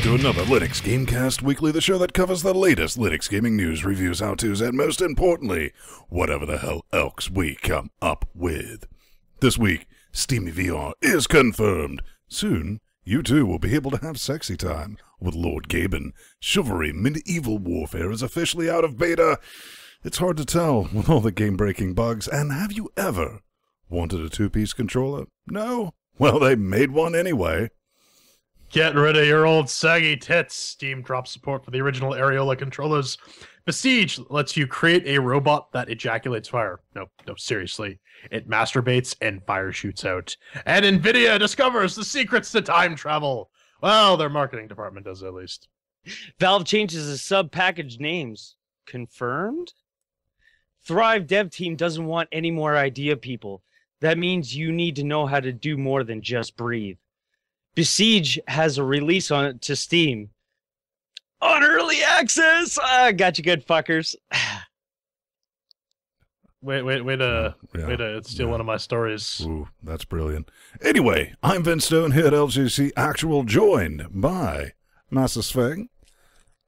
to another Linux Gamecast Weekly, the show that covers the latest Linux gaming news, reviews, how-tos, and most importantly, whatever the hell else we come up with. This week, Steamy VR is confirmed. Soon, you too will be able to have sexy time with Lord Gaben. Chivalry Medieval Warfare is officially out of beta. It's hard to tell with all the game-breaking bugs, and have you ever wanted a two-piece controller? No? Well, they made one anyway. Get rid of your old saggy tits. Steam drops support for the original Areola controllers. Besiege lets you create a robot that ejaculates fire. No, seriously. It masturbates and fire shoots out. And NVIDIA discovers the secrets to time travel. Well, their marketing department does at least. Valve changes the sub-package names. Confirmed? Thrive dev team doesn't want any more idea people. That means you need to know how to do more than just breathe. Besiege has a release on it to Steam. On early access! Got you good, fuckers. Way to steal one of my stories. Ooh, that's brilliant. Anyway, I'm Vince Stone here at LGC Actual, joined by Master Sveng.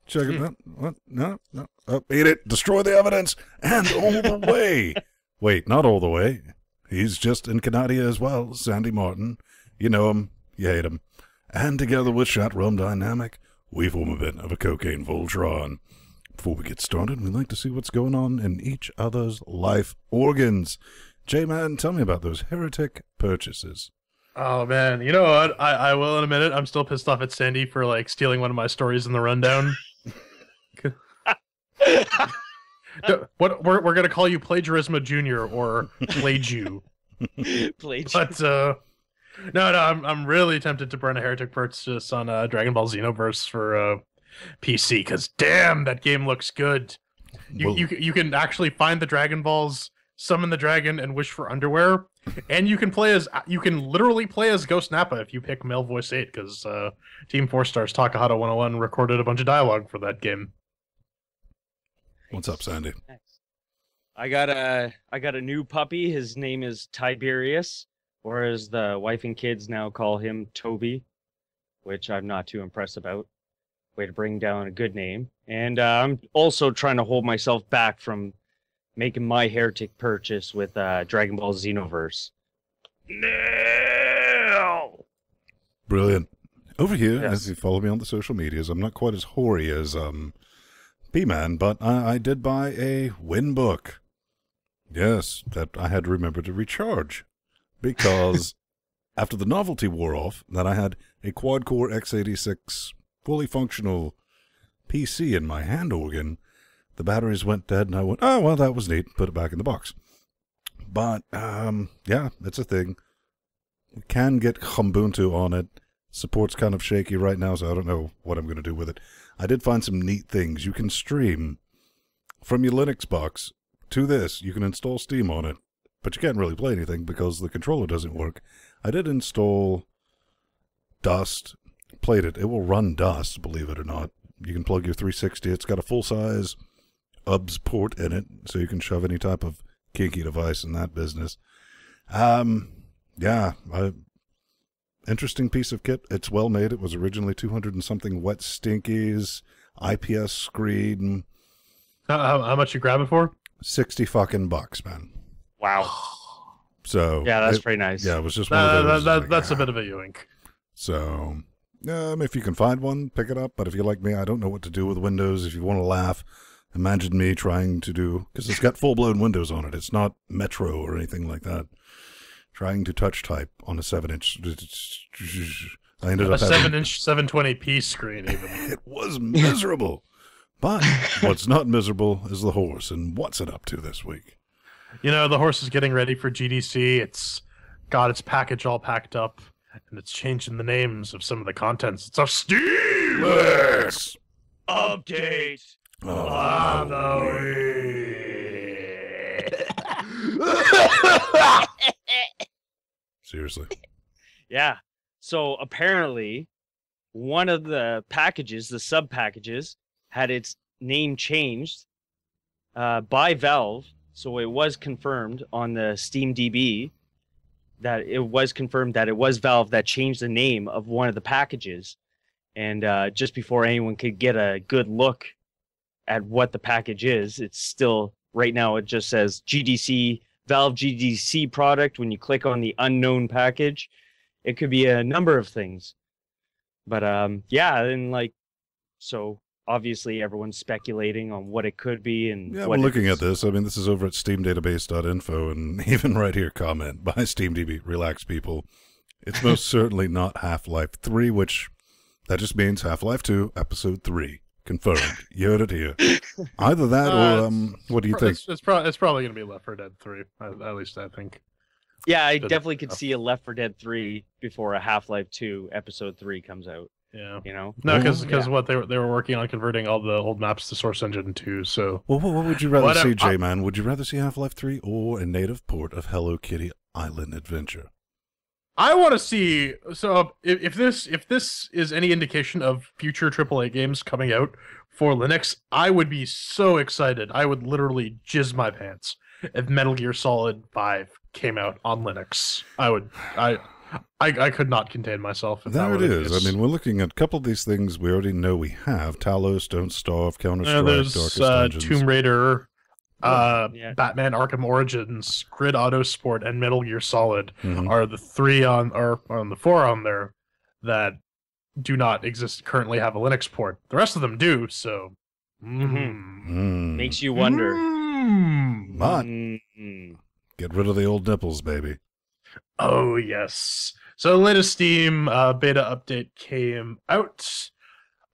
Check it out. What? No. Oh, eat it. Destroy the evidence. And all the way. Wait, not all the way. He's just in Canada as well. Sandy Martin. You know him. You hate him. And together with Chat Realm Dynamic, we form a bit of a cocaine Voltron. Before we get started, we'd like to see what's going on in each other's life organs. J-Man, tell me about those heretic purchases. Oh, man. You know what? I will in a minute. I'm still pissed off at Sandy for, like, stealing one of my stories in the rundown. What we're going to call you Plagiarisma Jr. or Plagiu. But, No, I'm really tempted to burn a heretic purchase on Dragon Ball Xenoverse for PC, because damn, that game looks good. You can actually find the Dragon Balls, summon the dragon, and wish for underwear, and you can literally play as Ghost Nappa if you pick male voice 8, because Team 4 Stars Takahata 101 recorded a bunch of dialogue for that game. What's up, Sandy? I got a new puppy. His name is Tiberius. Or as the wife and kids now call him, Toby, which I'm not too impressed about. Way to bring down a good name. And I'm also trying to hold myself back from making my heretic purchase with Dragon Ball Xenoverse. No! Brilliant. Over here, Yes. as you follow me on the social medias, I'm not quite as hoary as P-Man, but I did buy a Win book. Yes, that I had to remember to recharge. Because after the novelty wore off, that I had a quad-core x86 fully functional PC in my hand organ, the batteries went dead, and I went, oh, well, that was neat. Put it back in the box. But, yeah, it's a thing. We can get Ubuntu on it. Support's kind of shaky right now, so I don't know what I'm going to do with it. I did find some neat things. You can stream from your Linux box to this. You can install Steam on it. But you can't really play anything because the controller doesn't work. I did install Dust, played it. It will run Dust, believe it or not. You can plug your 360. It's got a full-size UBS port in it, so you can shove any type of kinky device in that business. Yeah, interesting piece of kit. It's well made. It was originally 200 and something wet stinkies, IPS screen. How much you grab it for? 60 fucking bucks, man. Wow. So yeah, that's pretty nice. Yeah, it was just one of those. That's a bit of a yoink. So, if you can find one, pick it up. But if you're like me, I don't know what to do with Windows. If you want to laugh, imagine me trying to do, because it's got full-blown Windows on it. It's not Metro or anything like that. Trying to touch type on a 7-inch. I ended up having a 7-inch 720p screen. Even it was miserable. But what's not miserable is the horse, and what's it up to this week? You know, the horse is getting ready for GDC. It's got its package all packed up, and it's changing the names of some of the contents. It's a Steam update. Seriously. Yeah. So apparently, one of the packages, the sub-packages, had its name changed by Valve. So it was confirmed on the SteamDB that it was confirmed that it was Valve that changed the name of one of the packages. And just before anyone could get a good look at what the package is, it's still, right now it just says GDC, Valve GDC product. When you click on the unknown package, it could be a number of things. But yeah, and like, so obviously everyone's speculating on what it could be. And yeah, we're looking at this. I mean, this is over at steamdatabase.info, and even right here, comment by SteamDB, relax people. It's most certainly not Half-Life 3, which that just means Half-Life 2, Episode 3. Confirmed. You heard it here. Either that or, what do you think? It's probably going to be Left 4 Dead 3, at least I think. Yeah, I definitely could see a Left 4 Dead 3 before a Half-Life 2 Episode 3 comes out. Yeah, you know, no, because what they were working on converting all the old maps to Source Engine 2. So, well, what would you rather see, J-Man? Would you rather see Half-Life 3 or a native port of Hello Kitty Island Adventure? I want to see. So, if this is any indication of future AAA games coming out for Linux, I would be so excited. I would literally jizz my pants if Metal Gear Solid 5 came out on Linux. I could not contain myself. If there it is. I mean, we're looking at a couple of these things we already know we have. Talos, Don't Starve, Counter-Strike, Darkest Dungeons. Tomb Raider, Batman Arkham Origins, Grid Autosport, and Metal Gear Solid are the four on there that do not currently have a Linux port. The rest of them do, so... Makes you wonder. But get rid of the old nipples, baby. Oh, yes. So the latest Steam beta update came out.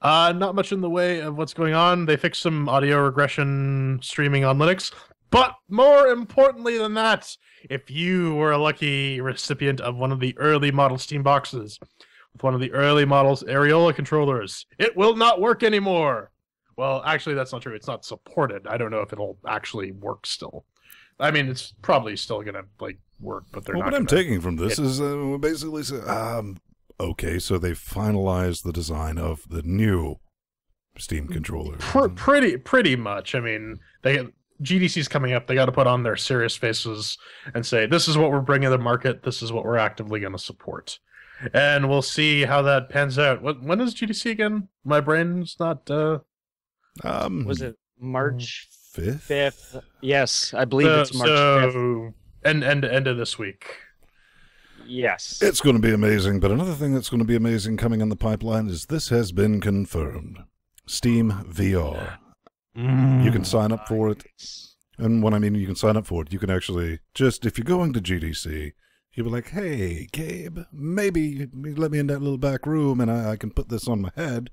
Not much in the way of what's going on. They fixed some audio regression streaming on Linux. But more importantly than that, if you were a lucky recipient of one of the early model Steam boxes with one of the early models Areola controllers, it will not work anymore. Well, actually, that's not true. It's not supported. I don't know if it'll actually work still. I mean, it's probably still going to work, but they're not. What I'm taking from this is basically, okay, so they finalized the design of the new Steam controller. Pretty much. I mean, GDC's coming up. They got to put on their serious faces and say, "This is what we're bringing to the market. This is what we're actively going to support," and we'll see how that pans out. When is GDC again? My brain's not. Was it March 5th? 5th? Yes, I believe it's March 5th. End of this week. Yes. It's going to be amazing, but another thing that's going to be amazing coming in the pipeline is this has been confirmed. Steam VR. You can sign up for it. And when I mean you can sign up for it, you can actually just, if you're going to GDC, you'll be like, hey, Gabe, maybe let me in that little back room and I can put this on my head.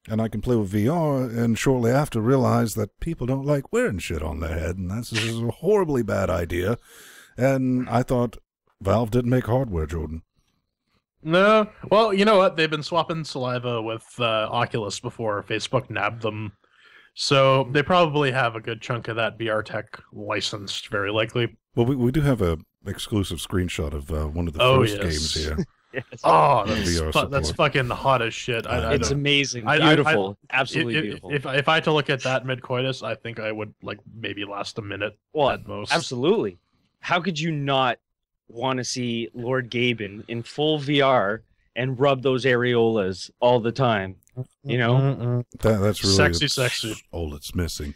And I can play with VR, and shortly after realize that people don't like wearing shit on their head, and this is a horribly bad idea. And I thought Valve didn't make hardware, Jordan. No. Well, you know what? They've been swapping saliva with Oculus before Facebook nabbed them. So they probably have a good chunk of that VR tech licensed, very likely. Well, we do have a exclusive screenshot of one of the first games here. Yes. Oh, that's fucking hot as shit. It's amazing. Beautiful. Absolutely beautiful. If I had to look at that mid-coitus, I think I would maybe last a minute at most. Absolutely. How could you not want to see Lord Gaben in full VR and rub those areolas all the time? You know? That's really sexy. All it's missing.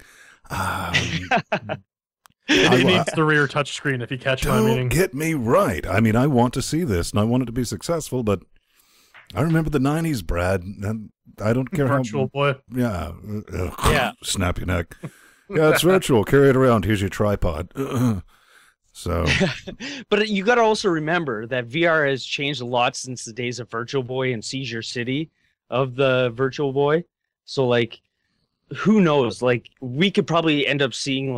It needs the rear touchscreen, if you catch my meaning. Don't get me right. I mean, I want to see this, and I want it to be successful, but I remember the 90s, Brad, and I don't care Virtual boy. Yeah. Yeah. Snap your neck. Yeah, it's virtual. Carry it around. Here's your tripod. So. But you got to also remember that VR has changed a lot since the days of Virtual Boy and Seizure City of the Virtual Boy. So, who knows? We could probably end up seeing,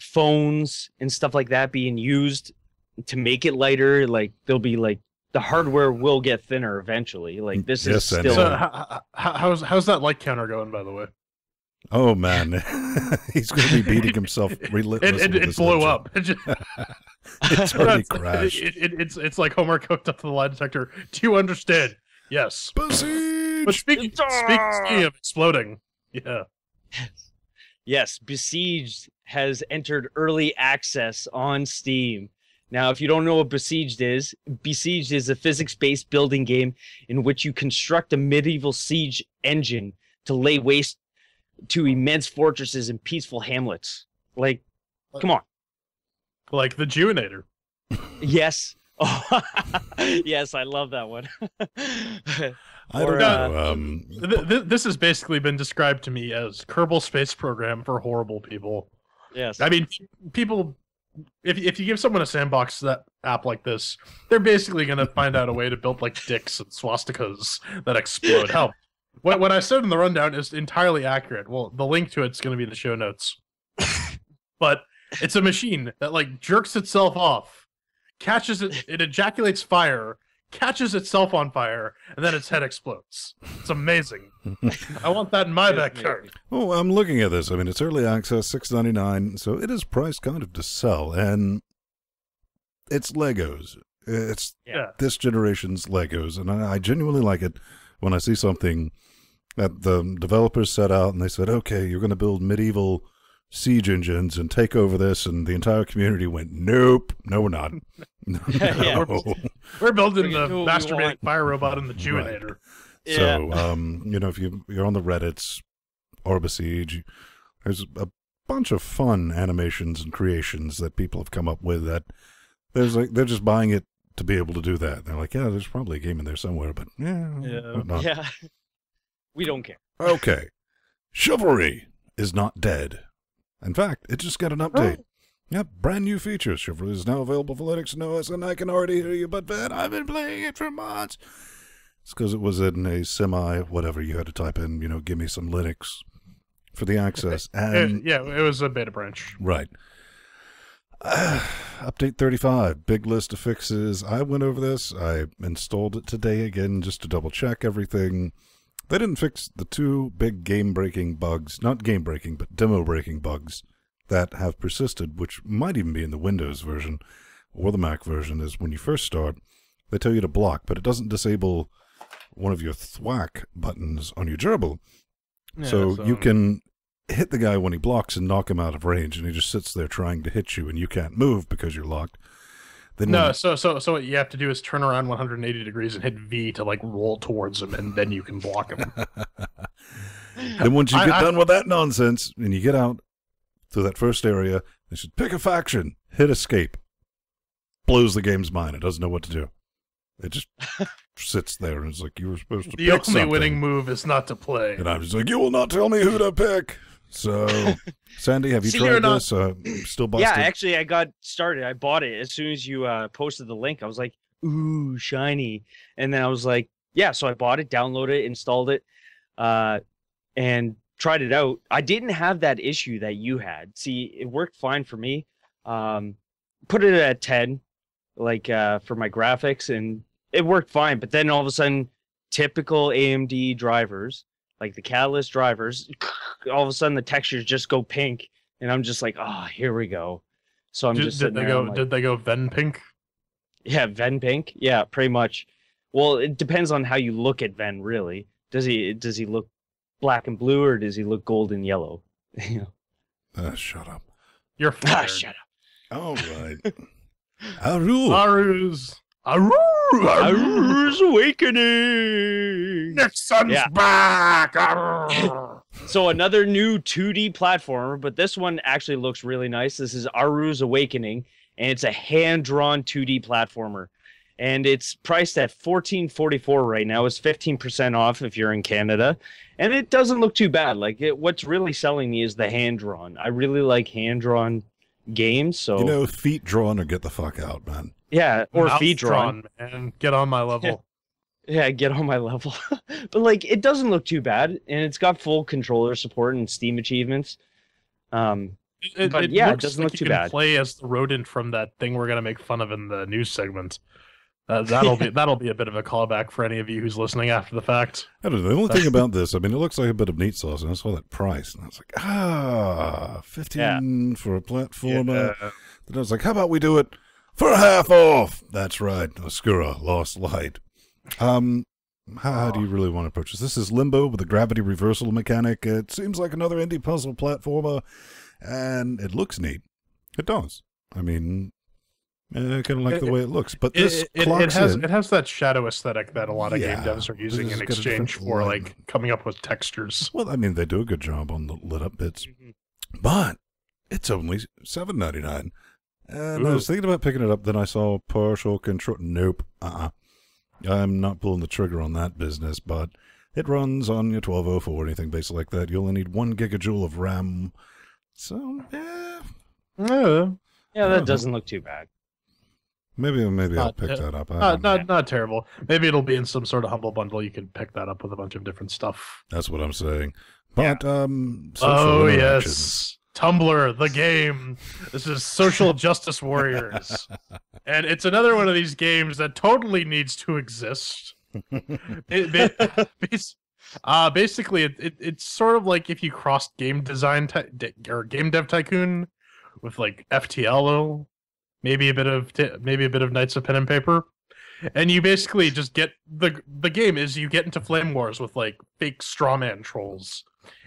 phones and stuff like that being used to make it lighter. There'll be the hardware will get thinner eventually. This is still. So how's that light counter going, by the way? Oh man, he's going to be beating himself relentlessly. It blew up. It's already crashed. It's like Homer hooked up to the lie detector. Do you understand? Yes. Besiege! But speaking of exploding, yeah. Yes, Besieged has entered early access on Steam. Now, if you don't know what Besieged is a physics-based building game in which you construct a medieval siege engine to lay waste to immense fortresses and peaceful hamlets. Like, come on. Like the Jewinator. Yes. Oh, yes, I love that one. I don't know. This has basically been described to me as Kerbal Space Program for horrible people. Yes. I mean, people, if you give someone a sandbox app like this, they're basically going to find out a way to build like dicks and swastikas that explode. Hell, what I said in the rundown is entirely accurate. Well, the link to it's going to be in the show notes. But it's a machine that like jerks itself off, catches it ejaculates fire, catches itself on fire, and then its head explodes. It's amazing. I want that in my backyard. Oh, I'm looking at this. I mean, it's early access, $6.99, so it is priced kind of to sell, and it's Legos. It's this generation's Legos, and I genuinely like it when I see something that the developers set out, and they said, okay, you're going to build medieval siege engines and take over this, and the entire community went, nope, no, we're not. No. We're building the masturbating fire robot in the Jewinator. Right. Yeah. So, you know, if you're on the Reddits or Besiege, there's a bunch of fun animations and creations that people have come up with that they're just buying it to be able to do that. They're like, yeah, there's probably a game in there somewhere, but yeah. We don't care. Okay. Chivalry is not dead. In fact, it just got an update. Yep, brand new features. Chivalry is now available for Linux and OS, and I can already hear you, but man, I've been playing it for months. It's because it was in a whatever you had to type in, you know, give me some Linux for the access. And it was a beta branch. Right. Update 35, big list of fixes. I went over this. I installed it today again just to double check everything. They didn't fix the two big game-breaking bugs, not game-breaking, but demo-breaking bugs that have persisted, which might even be in the Windows version or the Mac version, is when you first start, they tell you to block, but it doesn't disable one of your thwack buttons on your gerbil. Yeah, so you can hit the guy when he blocks and knock him out of range, and he just sits there trying to hit you, and you can't move because you're locked. Then so what you have to do is turn around 180 degrees and hit V to like roll towards him, and then you can block him. Then once you get done with that nonsense, and you get out through that first area, they should pick a faction, hit escape. Blows the game's mind. It doesn't know what to do. It just sits there, and it's like, you were supposed to pick something. The only winning move is not to play. And I was like, you will not tell me who to pick. So, Sandy, have you tried this? Still busted? Yeah, actually, I got started. I bought it as soon as you posted the link. I was like, ooh, shiny. And then I was like, yeah, so I bought it, downloaded it, installed it, and tried it out. I didn't have that issue that you had. See, it worked fine for me. Put it at 10, like for my graphics, and it worked fine. But then all of a sudden, typical AMD drivers, like the Catalyst drivers, all of a sudden the textures just go pink, and I'm just like, oh, here we go. So I'm did they go Ven pink? Yeah, Ven pink. Yeah, pretty much. Well, it depends on how you look at Ven, really. Does he look black and blue, or does he look gold and yellow? You know. Shut up. You're fired. Shut up. All right. Aru's awakening. Nixon's back. So another new 2D platformer, but this one actually looks really nice. This is Aru's Awakening, and it's a hand-drawn 2D platformer. And it's priced at $14.44 right now. It's 15% off if you're in Canada. And it doesn't look too bad. Like, what's really selling me is the hand-drawn. I really like hand-drawn games. So, you know, feet drawn or get the fuck out, man. Yeah, or Mouth feet drawn. And get on my level. Yeah, get on my level. But, like, it doesn't look too bad. And it's got full controller support and Steam achievements. It doesn't look too bad. Play as the rodent from that thing we're gonna make fun of in the news segment. That'll be a bit of a callback for any of you who's listening after the fact. I don't know. The only thing about this, I mean, it looks like a bit of meat sauce, and I saw that price, and I was like, 15 for a platformer. Yeah. Then I was like, how about we do it for half off? That's right, Oscura, Lost Light. How do you really want to approach this? This is Limbo with a gravity reversal mechanic. It seems like another indie puzzle platformer, and it looks neat. It does. I mean, kind of like the way it looks. But this it has that shadow aesthetic that a lot of game devs are using in exchange for like coming up with textures. Well, I mean, they do a good job on the lit up bits, but it's only $7.99. And I was thinking about picking it up, then I saw partial control. Nope. I'm not pulling the trigger on that business, but it runs on your 1204 or anything basic like that. You only need 1 gigajoule of RAM. So, yeah, that doesn't look too bad. Maybe I'll pick that up. Not terrible. Maybe it'll be in some sort of humble bundle. You can pick that up with a bunch of different stuff. That's what I'm saying. But yes, Tumblr, the game. This is Social Justice Warriors, and it's another one of these games that totally needs to exist. Basically, it's sort of like if you crossed game design or game dev tycoon with like FTL, maybe a bit of Knights of Pen and Paper, and you basically just get the game is you get into flame wars with like fake strawman trolls,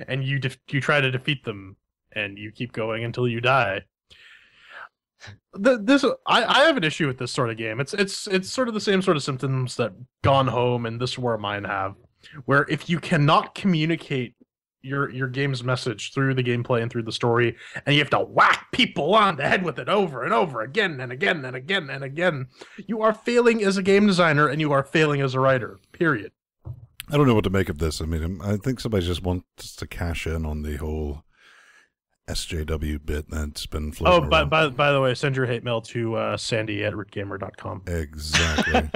and you try to defeat them, and you keep going until you die. I have an issue with this sort of game. It's sort of the same sort of symptoms that Gone Home and This War of Mine have, where if you cannot communicate your game's message through the gameplay and through the story, and you have to whack people on the head with it over and over again and again and again and again, you are failing as a game designer and you are failing as a writer, period. I don't know what to make of this. I mean, I think somebody just wants to cash in on the whole SJW bit that's been floating around. By the way, send your hate mail to sandy@rootgamer.com. Exactly.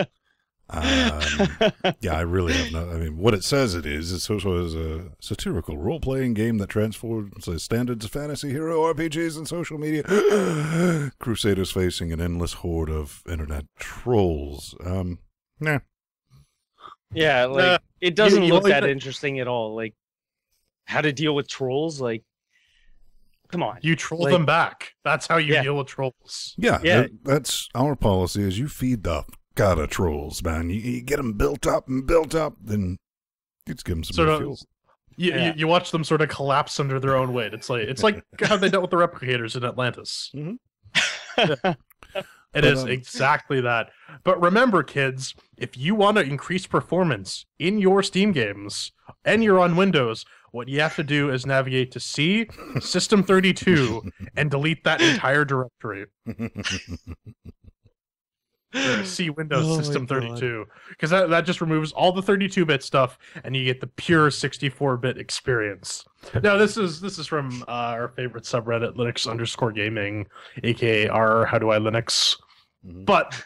Yeah, I really have not. I mean, what it says it is a satirical role-playing game that transforms the standards of fantasy hero RPGs and social media crusaders facing an endless horde of internet trolls. Nah. Yeah, like it doesn't look that interesting at all. Like how to deal with trolls, like come on. You troll them back. That's how you deal with trolls. Yeah. That's our policy is you feed the God of trolls, man. You get them built up, then you just give them some more fuel. You watch them sort of collapse under their own weight. It's like how they dealt with the replicators in Atlantis. Mm-hmm. It is exactly that. But remember, kids, if you want to increase performance in your Steam games and you're on Windows, what you have to do is navigate to C, System 32, and delete that entire directory. C Windows System 32, because that just removes all the 32-bit stuff and you get the pure 64-bit experience. Now this is from our favorite subreddit Linux_gaming, aka r how do I Linux. But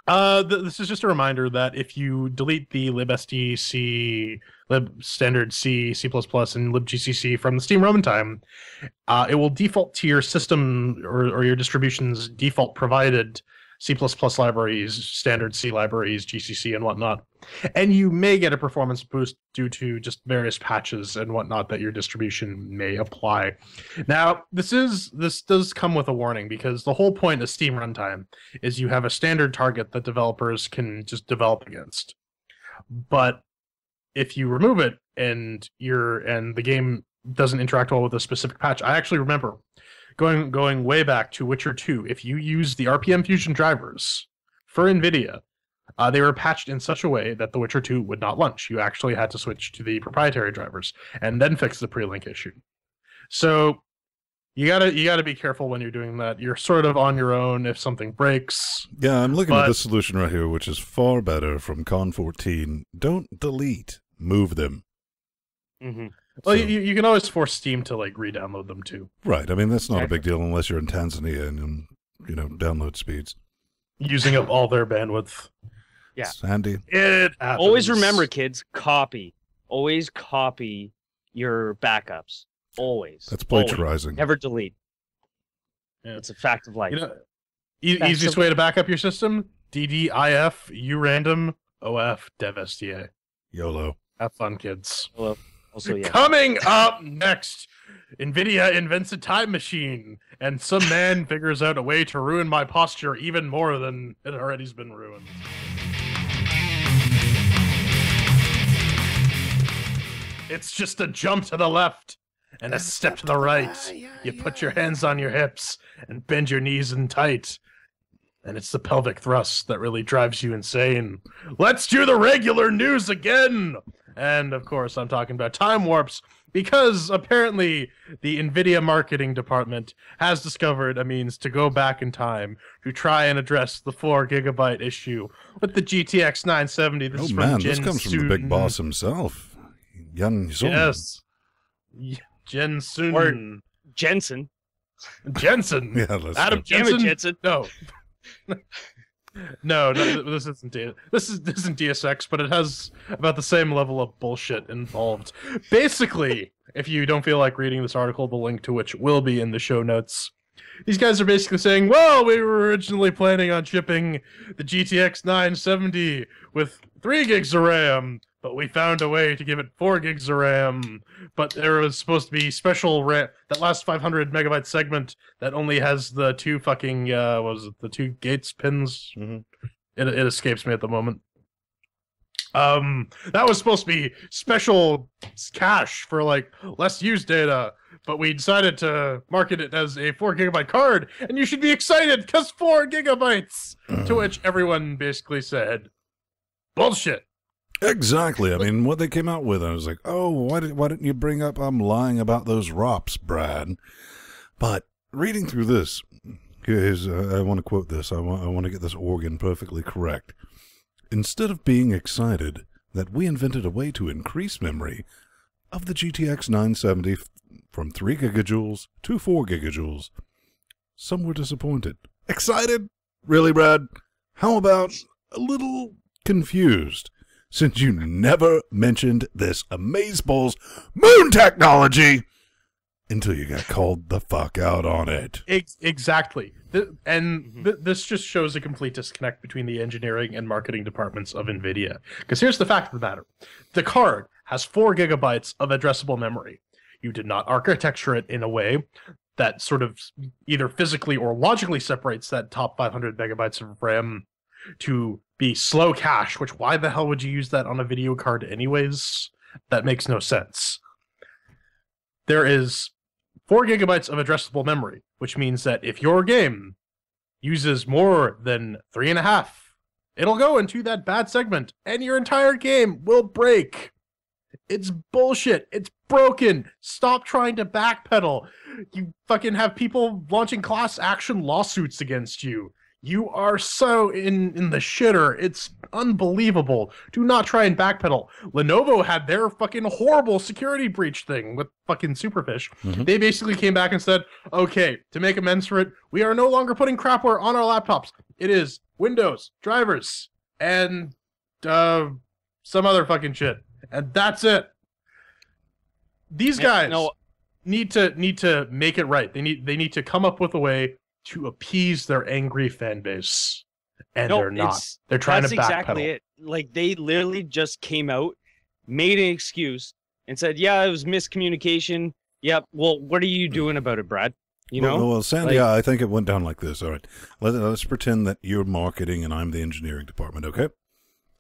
this is just a reminder that if you delete the libstdc, libstandard C, C++, and libgcc from the Steam runtime, it will default to your system or your distribution's default provided C++ libraries, standard C libraries, GCC, and whatnot. And you may get a performance boost due to just various patches and whatnot that your distribution may apply. Now, this does come with a warning, because the whole point of Steam Runtime is you have a standard target that developers can just develop against. But if you remove it and the game doesn't interact well with a specific patch, I actually remember going way back to Witcher 2, if you use the RPM Fusion drivers for NVIDIA, they were patched in such a way that the Witcher 2 would not launch. You actually had to switch to the proprietary drivers and then fix the pre-link issue. So you gotta be careful when you're doing that. You're sort of on your own if something breaks. Yeah, I'm looking at this solution right here, which is far better from Con 14. Don't delete, move them. Mm-hmm. Well, you can always force Steam to like re-download them too. Right. I mean, that's not a big deal unless you're in Tanzania and download speeds. Using up all their bandwidth. Yeah. Sandy. It happens. Always remember, kids, copy. Always copy your backups. Always. That's plagiarizing. Always. Never delete. Yeah. It's a fact of life. Easiest way to back up your system? DDIF, urandom, OF, devSTA. YOLO. Have fun, kids. Hello. Also, yeah. Coming up next, NVIDIA invents a time machine, and some man figures out a way to ruin my posture even more than it already's been ruined. It's just a jump to the left and a step to the right. You put your hands on your hips and bend your knees in tight. And it's the pelvic thrust that really drives you insane. Let's do the regular news again! And, of course, I'm talking about time warps, because apparently the NVIDIA marketing department has discovered a means to go back in time to try and address the 4 GB issue with the GTX 970. This is from man, Jen this comes from the big boss himself. Jan Sun. Yes. Jensen. Or Jensen. Jensen. Yeah, let's Adam go. Jensen. Jensen. No. no, this isn't this isn't DSX, but it has about the same level of bullshit involved. Basically, if you don't feel like reading this article, the link to which will be in the show notes. These guys are basically saying, well, we were originally planning on shipping the GTX 970 with 3 gigs of RAM, but we found a way to give it 4 gigs of RAM. But there was supposed to be special RAM, that last 500 megabyte segment that only has the 2 fucking, what was it, the 2 gates pins? Mm-hmm. It escapes me at the moment. That was supposed to be special cache for, like, less used data, but we decided to market it as a 4 gigabyte card, and you should be excited, because 4 gigabytes! To which everyone basically said, bullshit. Exactly. I mean, what they came out with, I was like, oh, why didn't you bring up I'm lying about those ROPs, Brad? But reading through this, here's, I want to quote this. I want to get this organ perfectly correct. Instead of being excited that we invented a way to increase memory of the GTX 970 from 3 gigajoules to 4 gigajoules, some were disappointed. Excited? Really, Brad? How about a little confused, since you never mentioned this amazeballs moon technology until you got called the fuck out on it? Exactly. This just shows a complete disconnect between the engineering and marketing departments of NVIDIA. Because here's the fact of the matter. The card has 4 gigabytes of addressable memory. You did not architecture it in a way that sort of either physically or logically separates that top 500 megabytes of RAM to be slow cache, which why the hell would you use that on a video card anyways? That makes no sense. There is 4 gigabytes of addressable memory, which means that if your game uses more than 3.5, it'll go into that bad segment, and your entire game will break. It's bullshit. It's broken. Stop trying to backpedal. You fucking have people launching class action lawsuits against you. You are so in the shitter. It's unbelievable. Do not try and backpedal. Lenovo had their fucking horrible security breach thing with fucking Superfish. Mm-hmm. They basically came back and said, okay, to make amends for it, we are no longer putting crapware on our laptops. It is Windows, drivers, and some other fucking shit. And that's it. These guys need to make it right. They need to come up with a way to appease their angry fan base, and they're not. They're trying to backpedal. That's exactly it. Like, they literally just came out, made an excuse, and said, "Yeah, it was miscommunication." Yeah, well, what are you doing about it, Brad? You know? Well, Sandy, I think it went down like this. All right, let's pretend that you're marketing and I'm the engineering department. Okay.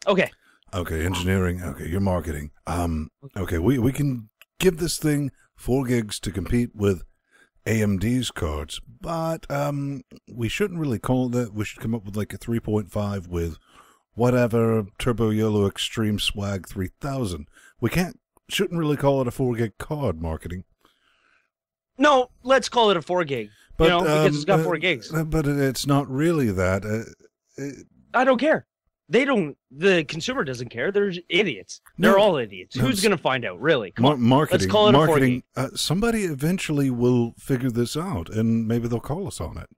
Okay. Okay, engineering. Okay, you're marketing. Okay, we can give this thing 4 gigs to compete with AMD's cards, but we shouldn't really call it that. We should come up with like a 3.5 with whatever Turbo Yellow Extreme Swag 3000. We shouldn't really call it a 4 gig card, marketing. No, let's call it a 4 gig. But, because it's got 4 gigs. But it's not really that. I don't care. The consumer doesn't care. They're idiots. They're all idiots. Who's going to find out, really? Come on. Marketing, let's call it a 4 gig. Somebody eventually will figure this out, and maybe they'll call us on it.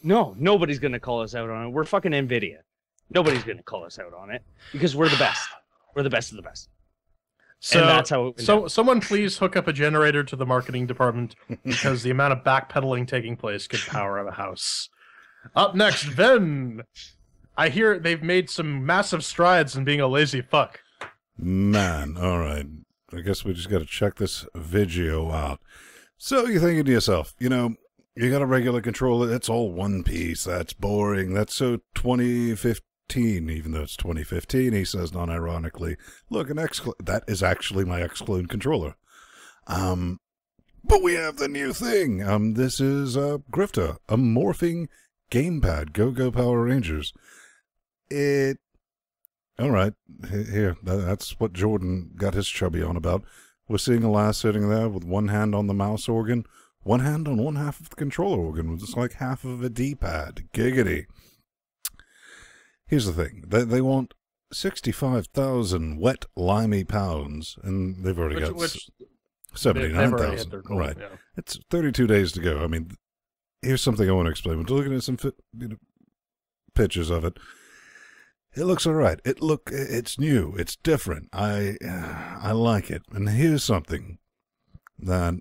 No, nobody's going to call us out on it. We're fucking NVIDIA. Nobody's going to call us out on it because we're the best. We're the best of the best. So, and that's how someone please hook up a generator to the marketing department because the amount of backpedaling taking place could power out a house. Up next, Ven. I hear they've made some massive strides in being a lazy fuck. Man, all right. I guess we just got to check this video out. So you're thinking to yourself, you got a regular controller. It's all one piece. That's boring. That's so 2015, even though it's 2015, he says non-ironically. Look, that is actually my X-Clone controller. But we have the new thing. This is Grifter, a morphing gamepad, Go Power Rangers. All right, here, that's what Jordan got his chubby on about. We're seeing a lass sitting there with one hand on the mouse organ, one hand on one half of the controller organ, with just like half of a D-pad. Giggity. Here's the thing. They want 65,000 wet, limey pounds, and they've already got 79,000. Right. Yeah. It's 32 days to go. I mean, here's something I want to explain. We're looking at some pictures of it. It looks all right. It's new. It's different. I like it. And here's something that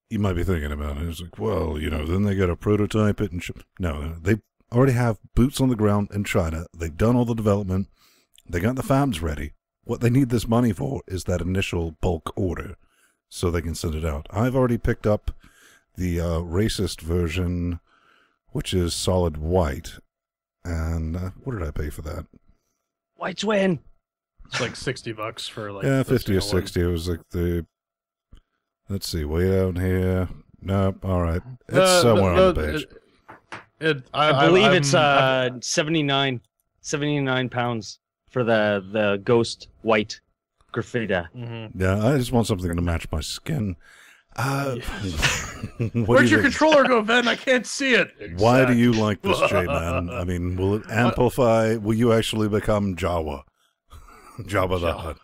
you might be thinking about. It's like, well, then they got to prototype it and ship. No, they already have boots on the ground in China. They've done all the development. They got the fabs ready. What they need this money for is that initial bulk order so they can send it out. I've already picked up the racist version, which is solid white. And what did I pay for that? White win. It's like $60 for like 50 or 60. It was like let's see, way down here. Nope. All right, it's somewhere on the page. I believe it's 79 pounds for the ghost white graffiti. Mm-hmm. Yeah, I just want something to match my skin. Where'd your controller go, Ben? I can't see it. Exactly. Why do you like this, J-Man? I mean, will it amplify? Will you actually become Jawa? Jabba the Hutt.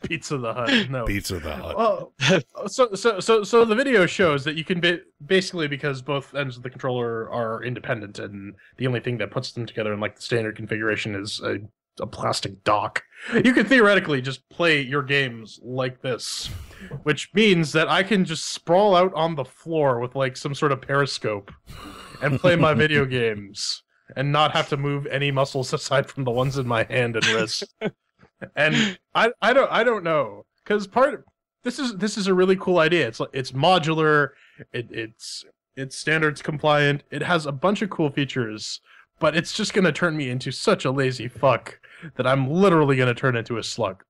Pizza the Hut. No. Pizza the Hut. Well, so the video shows that you can basically, because both ends of the controller are independent, and the only thing that puts them together in like the standard configuration is a plastic dock. You can theoretically just play your games like this, which means that I can just sprawl out on the floor with like some sort of periscope and play my video games and not have to move any muscles aside from the ones in my hand and wrist. And I don't know, because this is a really cool idea. It's modular, it's standards compliant, it has a bunch of cool features, but it's just gonna turn me into such a lazy fuck that I'm literally gonna turn into a slug.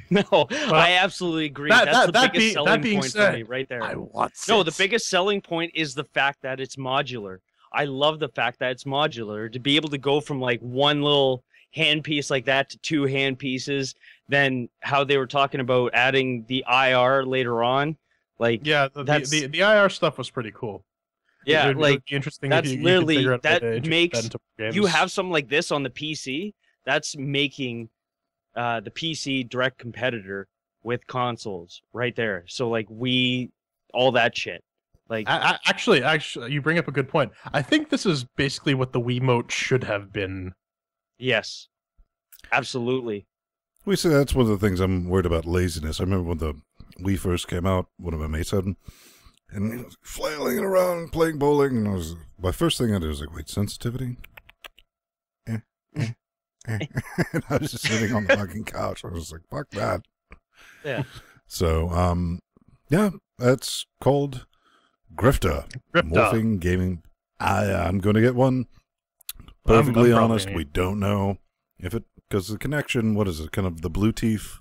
No, I absolutely agree. That's the biggest selling point for me right there. The biggest selling point is the fact that it's modular. I love the fact that it's modular, to be able to go from like one little handpiece like that to two hand pieces. Then how they were talking about adding the IR later on, like the IR stuff was pretty cool. Yeah, like interesting. That's literally that makes you have something like this on the PC. That's making the PC direct competitor with consoles right there. So like all that shit. Like actually, you bring up a good point. I think this is basically what the Wiimote should have been. Yes, absolutely. We say that's one of the things I'm worried about, laziness. I remember when the Wii first came out, one of my mates had them, and he was flailing around playing bowling, and my first thing I did was like, wait, sensitivity? And I was just sitting on the fucking couch. I was like, fuck that. Yeah. So, yeah, that's called Grifter. Morphing Gaming. I'm going to get one. Perfectly honest, we don't know if it, because the connection, what is it, kind of the Bluetooth?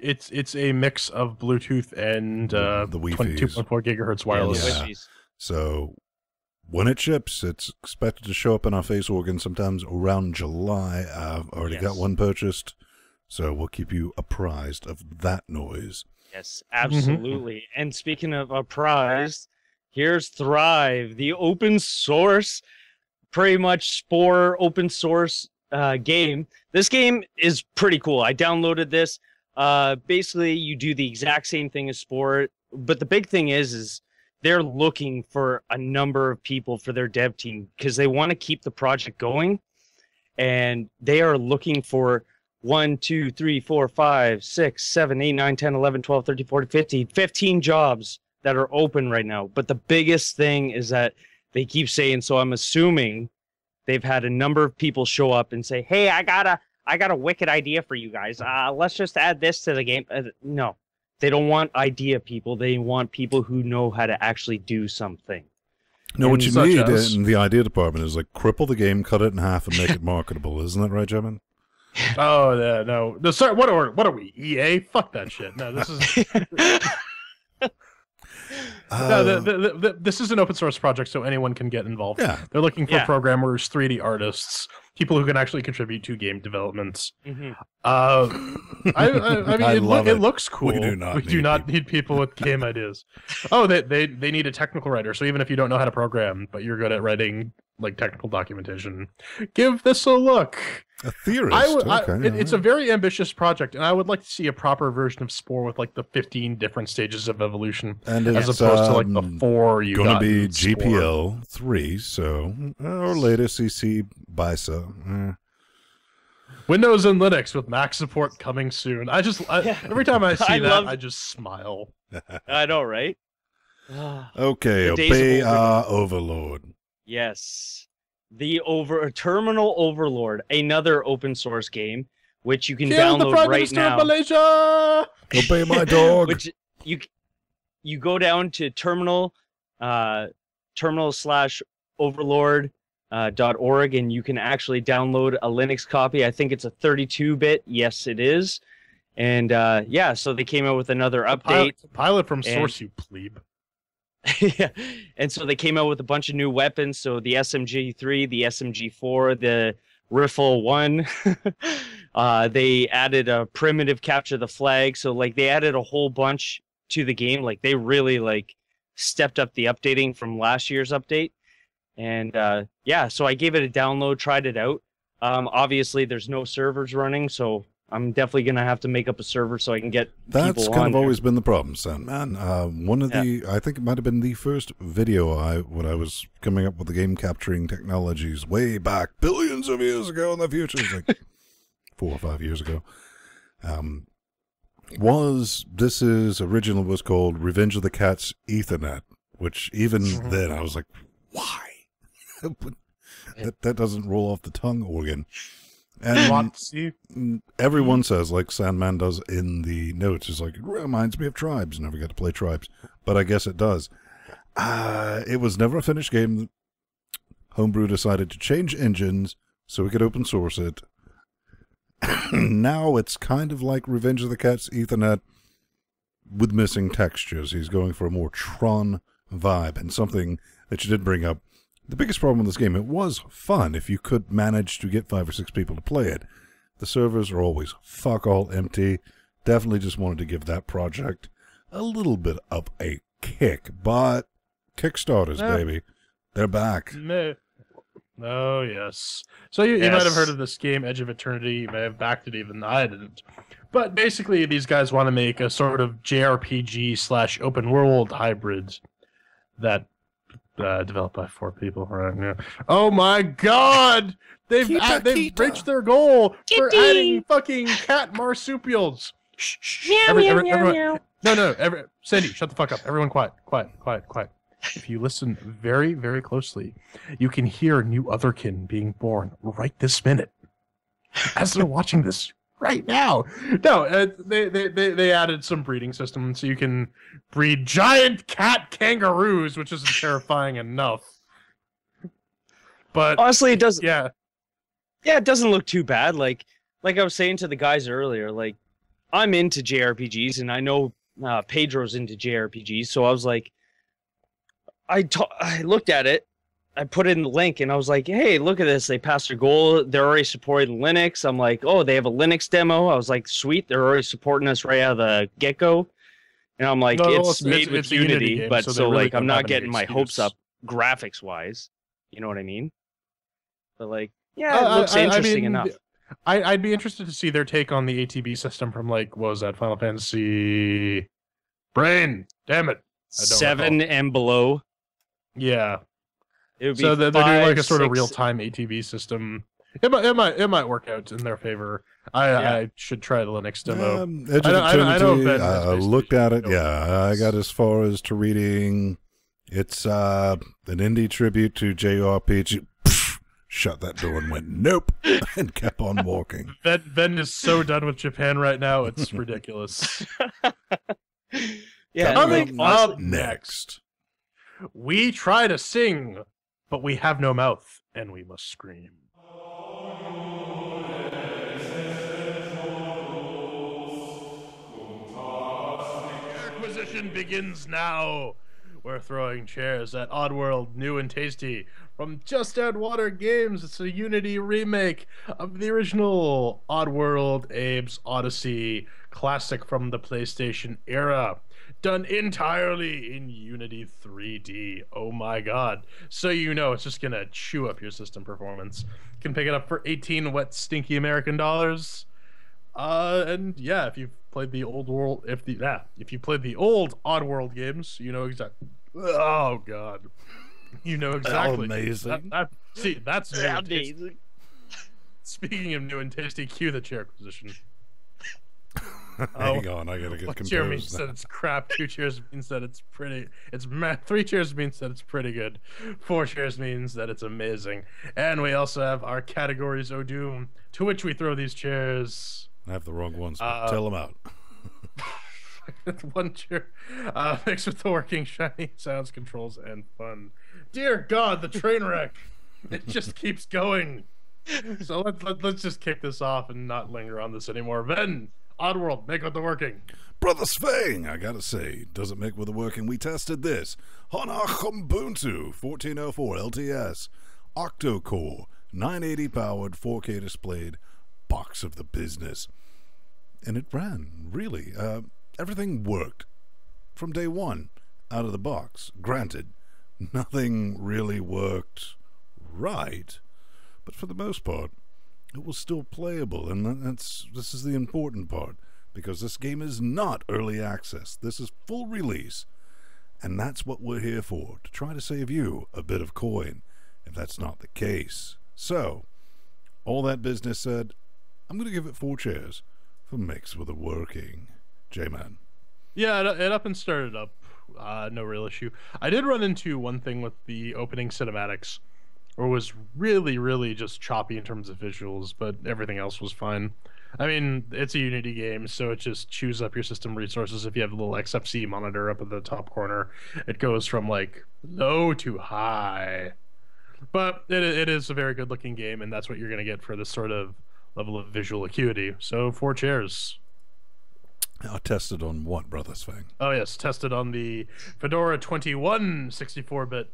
It's a mix of Bluetooth and the Wi-Fi 22.4 gigahertz wireless. Yeah. So when it ships, it's expected to show up in our face organ sometimes around July. I've already got one purchased, so we'll keep you apprised of that noise. Yes, absolutely. Mm-hmm. And speaking of apprised, here's Thrive, the open source, pretty much Spore open source game. This game is pretty cool. I downloaded this. Basically, you do the exact same thing as Spore, but the big thing is they're looking for a number of people for their dev team because they want to keep the project going, and they are looking for 1, 2, 3, 4, 5, 6, 7, 8, 9, 10, 11, 12, 13, 14, 15, 15 jobs that are open right now. But the biggest thing is that they keep saying, so I'm assuming they've had a number of people show up and say, hey, I got a wicked idea for you guys. Let's just add this to the game. No, they don't want idea people. They want people who know how to actually do something. No, what you need in the idea department is like cripple the game, cut it in half, and make it marketable. Isn't that right, Gemmin? Oh, yeah, no. Sorry, what are we? EA? Fuck that shit. No, this is. This is an open source project, so anyone can get involved. Yeah. They're looking for programmers, 3D artists, people who can actually contribute to game development. Mm-hmm. I mean, it looks cool. We do not need people with game ideas. Oh, they need a technical writer. So even if you don't know how to program, but you're good at writing like technical documentation, give this a look. A theorist. It's a very ambitious project, and I would like to see a proper version of Spore with like the 15 different stages of evolution, and as opposed to like the 4 you got. Going to be GPL 3, so or later CC BISA. Windows and Linux with Mac support coming soon. Every time I see that, I just smile. I know, right? Okay, obey our overlord. Yes. The Terminal Overlord, another open source game, which you can download right now. Malaysia! Obey my dog. Which you go down to terminal/overlord.org, and you can actually download a Linux copy. I think it's a 32-bit. Yes, it is. And so they came out with another update. Pilot from source, you plebe. Yeah, and so they came out with a bunch of new weapons. So the SMG3, the SMG4, the Riffle 1. They added a primitive capture the flag. So like they added a whole bunch to the game. Like they really like stepped up the updating from last year's update. And so I gave it a download, tried it out. Obviously there's no servers running, so I'm definitely going to have to make up a server so I can get people on. That's kind of always been the problem, Sandman. One of I think it might have been the first video when I was coming up with the game capturing technologies way back, billions of years ago in the future, like 4 or 5 years ago, originally was called Revenge of the Cats Ethernet, which even then I was like, why? that doesn't roll off the tongue organ. And everyone says, like Sandman does in the notes, is like, it reminds me of Tribes. Never get to play Tribes, but I guess it does. It was never a finished game. Homebrew decided to change engines so we could open source it. Now it's kind of like Revenge of the Cats Ethernet with missing textures. He's going for a more Tron vibe, and something that you did bring up. The biggest problem with this game, it was fun if you could manage to get 5 or 6 people to play it. The servers are always fuck all empty. Definitely just wanted to give that project a little bit of a kick. But Kickstarters, baby. They're back. Oh, yes. So you might have heard of this game, Edge of Eternity. You may have backed it, even I didn't. But basically, these guys want to make a sort of JRPG/open world hybrid that developed by 4 people right now. Oh my god! They've reached their goal for adding fucking cat marsupials. Shh. Everyone. No. Sandy, shut the fuck up. Everyone quiet. If you listen very, very closely, you can hear new otherkin being born right this minute. As they're watching this right now. No, they added some breeding system so you can breed giant cat kangaroos, which isn't terrifying enough. But honestly, it doesn't. Yeah, it doesn't look too bad. Like I was saying to the guys earlier, like I'm into JRPGs, and I know Pedro's into JRPGs, so I was like, I looked at it. I put in the link and I was like, hey, look at this. They passed their goal. They're already supporting Linux. I'm like, oh, they have a Linux demo. I was like, sweet. They're already supporting us right out of the get-go. And I'm like, it's made with Unity, game, but so really like, I'm not getting my hopes up graphics-wise. You know what I mean? But like, yeah, it looks interesting enough. I'd be interested to see their take on the ATB system from like, what was that, Final Fantasy... Brain! Damn it. 7 and below. Yeah. It would be so they're doing like a sort of real-time ATV system. It might work out in their favor. I should try the Linux demo. I looked at it. Yeah, I got as far as to reading. It's an indie tribute to JRPG. Shut that door and went nope, and kept on walking. Ben is so done with Japan right now. It's ridiculous. Coming up next, we try to sing, but we have no mouth, and we must scream. Acquisition begins now. we're throwing chairs at Oddworld New and Tasty from Just Add Water Games. It's a Unity remake of the original Oddworld Abe's Odyssey classic from the PlayStation era, done entirely in Unity 3D. Oh my god. So you know it's just gonna chew up your system performance. You can pick it up for 18 wet stinky American dollars. And yeah, if you've played the old world, if you played the old Oddworld games, you know exactly. Oh god, you know exactly. Amazing. See, that's new and tasty. Amazing. Speaking of new and tasty, cue the CHAIRQUISITION. Hang on, I gotta get One composed. chair means now. that it's crap. 2 chairs means that it's pretty. 3 chairs means that it's pretty good. 4 chairs means that it's amazing. And we also have our categories O'Doom, to which we throw these chairs. I have the wrong ones, but tell them out. 1 chair mixed with the working shiny sounds, controls, and fun. Dear God, the train wreck! It just keeps going. So let's just kick this off and not linger on this anymore. Then, Oddworld, make with the working. Brother Svang, I gotta say, doesn't make with the working. We tested this on our Ubuntu 1404 LTS octo-core 980 powered 4K displayed box of the business, and it ran really. Everything worked from day one out of the box. Granted, nothing really worked right, but for the most part it was still playable, and this is the important part, because this game is not early access. This is full release, and that's what we're here for, to try to save you a bit of coin if that's not the case. So, all that business said, I'm going to give it 4 chairs for Mix with a Working. J-Man. Yeah, it up and started up. No real issue. I did run into one thing with the opening cinematics, or was really, really just choppy in terms of visuals, but everything else was fine. I mean, it's a Unity game, so it just chews up your system resources. If you have a little XFC monitor up at the top corner, it goes from like low to high. But it is a very good looking game, and that's what you're going to get for this sort of level of visual acuity. So 4 chairs. I tested on what, Brother Svang? Oh yes, tested on the Fedora 21 64-bit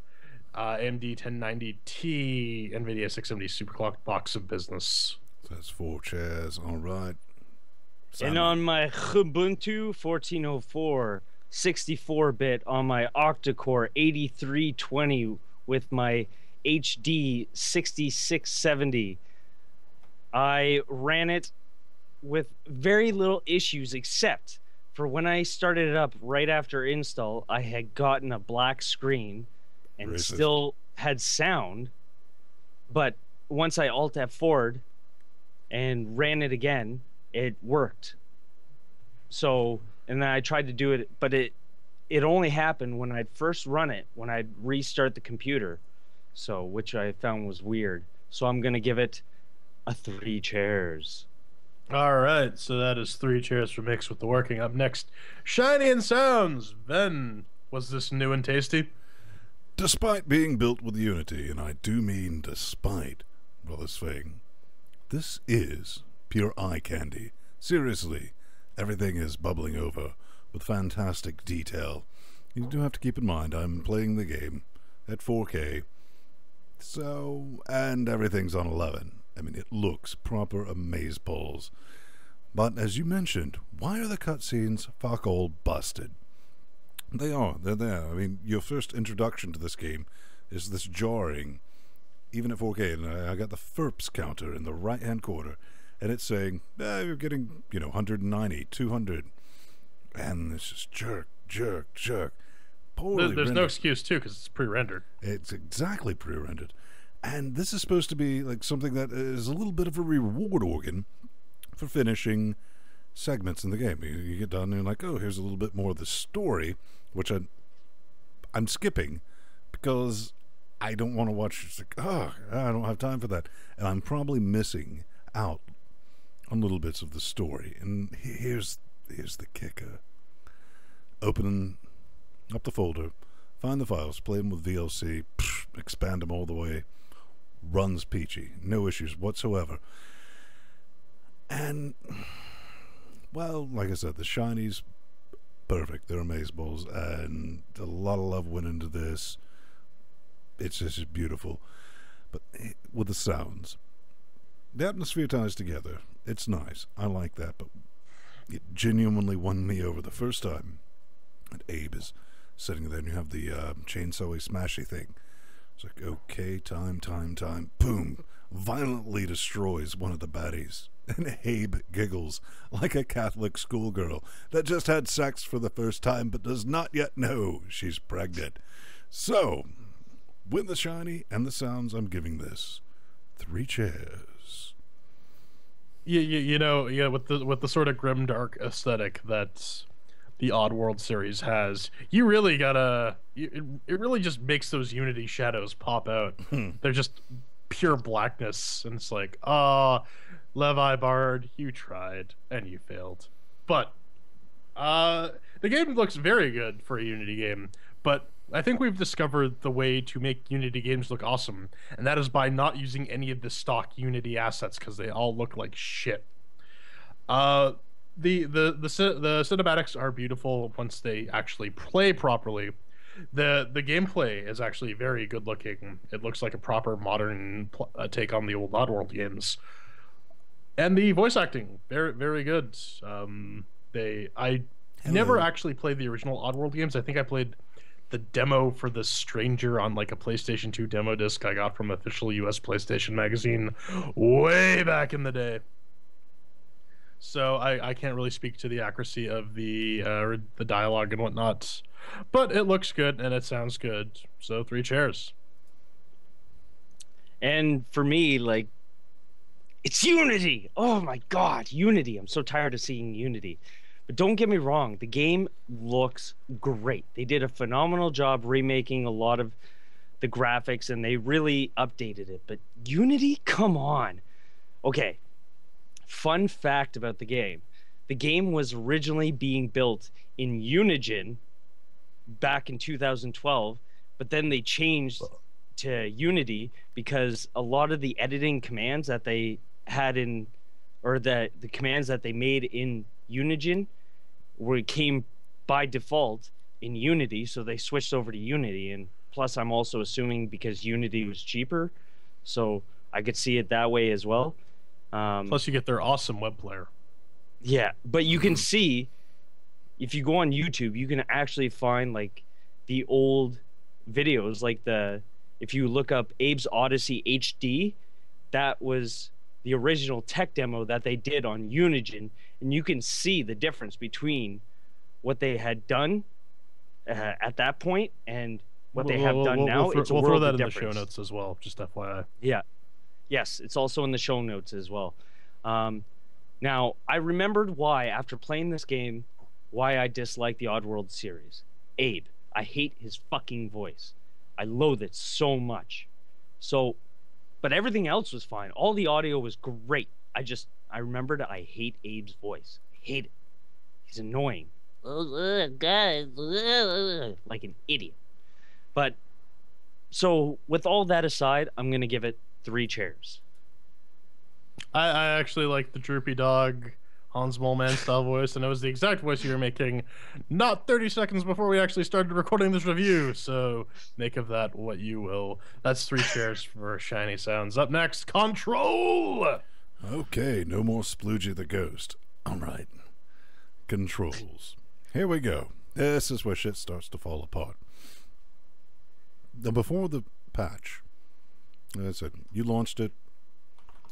AMD 1090T NVIDIA 670 superclock box of business. So that's 4 chairs, all right. And on my Ubuntu 1404 64-bit on my octa-core 8320 with my HD 6670, I ran it with very little issues, except for when I started it up right after install, I had gotten a black screen and Racist. Still had sound. But once I Alt F4'd and ran it again, it worked. So, and then I tried to do it, but it only happened when I'd first run it, when I'd restart the computer. So, which I found was weird. So I'm going to give it a 3 chairs. All right, so that is 3 chairs for Mix with the Working. Up next, Shiny and Sounds. Ben, was this new and tasty? Despite being built with Unity, and I do mean despite, Brother Svang, this is pure eye candy. Seriously, everything is bubbling over with fantastic detail. You do have to keep in mind, I'm playing the game at 4K, so, and everything's on 11. I mean, it looks proper amazeballs. But as you mentioned, why are the cutscenes fuck all busted? They are. They're there. I mean, your first introduction to this game is this jarring, even at 4K, and I got the FERPS counter in the right-hand corner, and it's saying, you're getting, 190, 200, and it's just jerk, jerk, jerk. There's no excuse, too, because it's pre-rendered. It's exactly pre-rendered. And this is supposed to be like something that is a little bit of a reward organ for finishing segments in the game. You get done and you're like, oh, here's a little bit more of the story, which I'm skipping because I don't want to watch. It's like, oh, I don't have time for that. And I'm probably missing out on little bits of the story. And here's the kicker. Open up the folder, find the files, play them with VLC, expand them all the way. Runs peachy, no issues whatsoever. And, well, like I said, the shinies perfect. They're amazeballs, and a lot of love went into this. It's just beautiful. But with the sounds, the atmosphere ties together. It's nice. I like that, but it genuinely won me over the first time. And Abe is sitting there, and you have the chainsawy smashy thing. It's like, okay, time. Boom! Violently destroys one of the baddies. And Abe giggles like a Catholic schoolgirl that just had sex for the first time but does not yet know she's pregnant. So, with the shiny and the sounds, I'm giving this 3 chairs. You know, with the sort of grimdark aesthetic that the Oddworld series has, you really gotta. It really just makes those Unity shadows pop out. They're just pure blackness, and it's like, Levi Bard, you tried and you failed. But the game looks very good for a Unity game. But I think we've discovered the way to make Unity games look awesome, and that is by not using any of the stock Unity assets because they all look like shit. The cinematics are beautiful once they actually play properly. The gameplay is actually very good looking. It looks like a proper modern take on the old Oddworld games. And the voice acting, very, very good. I never actually played the original Oddworld games. I think I played the demo for The Stranger on like a PlayStation 2 demo disc I got from official US PlayStation magazine way back in the day. So I can't really speak to the accuracy of the dialogue and whatnot, but it looks good and it sounds good. So 3 chairs. And for me, like, it's Unity. Oh my God, Unity. I'm so tired of seeing Unity. But don't get me wrong, the game looks great. They did a phenomenal job remaking a lot of the graphics, and they really updated it. But Unity, come on. Okay, fun fact about the game. The game was originally being built in Unigine back in 2012, but then they changed to Unity because a lot of the editing commands that they had in, or the commands that they made in Unigine came by default in Unity, so they switched over to Unity. And plus, I'm also assuming because Unity was cheaper, so I could see it that way as well. Plus, you get their awesome web player. Yeah, but you can see, if you go on YouTube, you can actually find like the old videos, like if you look up Abe's Odyssey HD, that was the original tech demo that they did on Unigine, and you can see the difference between what they had done at that point and what they have done now. We'll throw that in the show notes as well, just FYI. Yeah. Yes, it's also in the show notes as well. Now, I remembered why, after playing this game, why I dislike the Oddworld series. Abe. I hate his fucking voice. I loathe it so much. But everything else was fine. All the audio was great. I remembered I hate Abe's voice. I hate it. He's annoying. Like an idiot. But, so, with all that aside, I'm going to give it 3 chairs. I actually like the droopy dog Hans Moleman style voice, and it was the exact voice you were making not 30 seconds before we actually started recording this review, so make of that what you will. That's 3 chairs for shiny sounds. Up next, Control! Okay, no more Sploogey the Ghost. Alright. Controls. Here we go. This is where shit starts to fall apart. Now, before the patch, as I said, you launched it,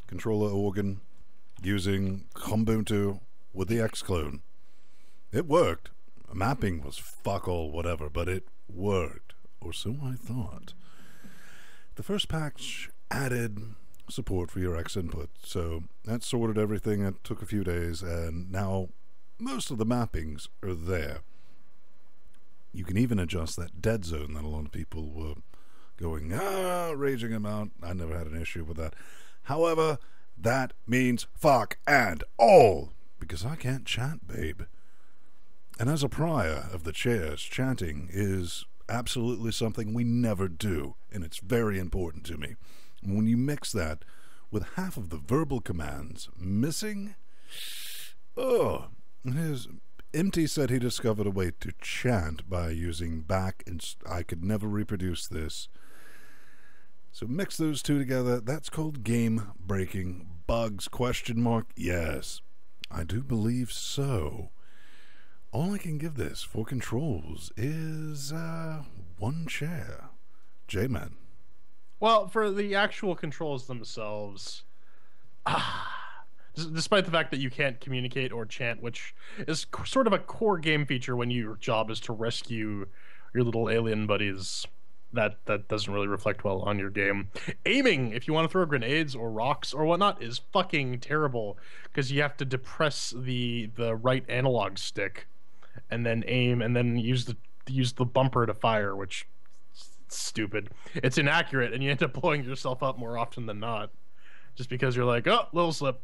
controller organ, using Ubuntu with the Xclone. It worked. Mapping was fuck all whatever, but it worked. Or so I thought. The first patch added support for your X input, so that sorted everything. It took a few days, and now most of the mappings are there. You can even adjust that dead zone that a lot of people were going, raging about. I never had an issue with that. However, that means fuck and all, because I can't chat, babe. And as a prior of the chairs, chatting is absolutely something we never do, and it's very important to me. And when you mix that with half of the verbal commands missing, it is MT said he discovered a way to chant by using back, and I could never reproduce this. So mix those two together. That's called game breaking bugs, ? Yes, I do believe so. All I can give this for controls is 1 chair. J-Man. Well, for the actual controls themselves, despite the fact that you can't communicate or chant, which is sort of a core game feature when your job is to rescue your little alien buddies, that doesn't really reflect well on your game. Aiming, if you want to throw grenades or rocks or whatnot, is fucking terrible, because you have to depress the right analog stick and then aim and then use the bumper to fire, which is stupid. It's inaccurate, and you end up blowing yourself up more often than not, just because you're like, oh, little slip.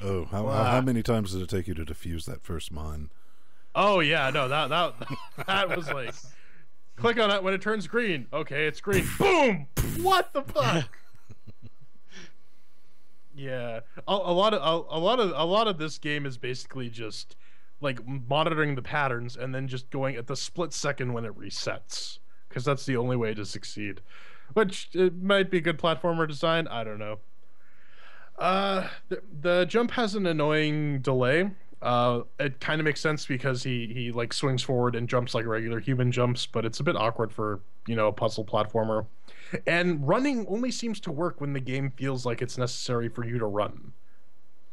Oh, how many times did it take you to defuse that first mine? Oh yeah, no, that was like, click on it when it turns green. Okay, it's green. Boom! What the fuck? Yeah, a lot of this game is basically just like monitoring the patterns and then just going at the split second when it resets, because that's the only way to succeed. Which it might be good platformer design. I don't know. The jump has an annoying delay. It kind of makes sense because he like swings forward and jumps like regular human jumps, but it's a bit awkward for, you know, a puzzle platformer. And running only seems to work when the game feels like it's necessary for you to run.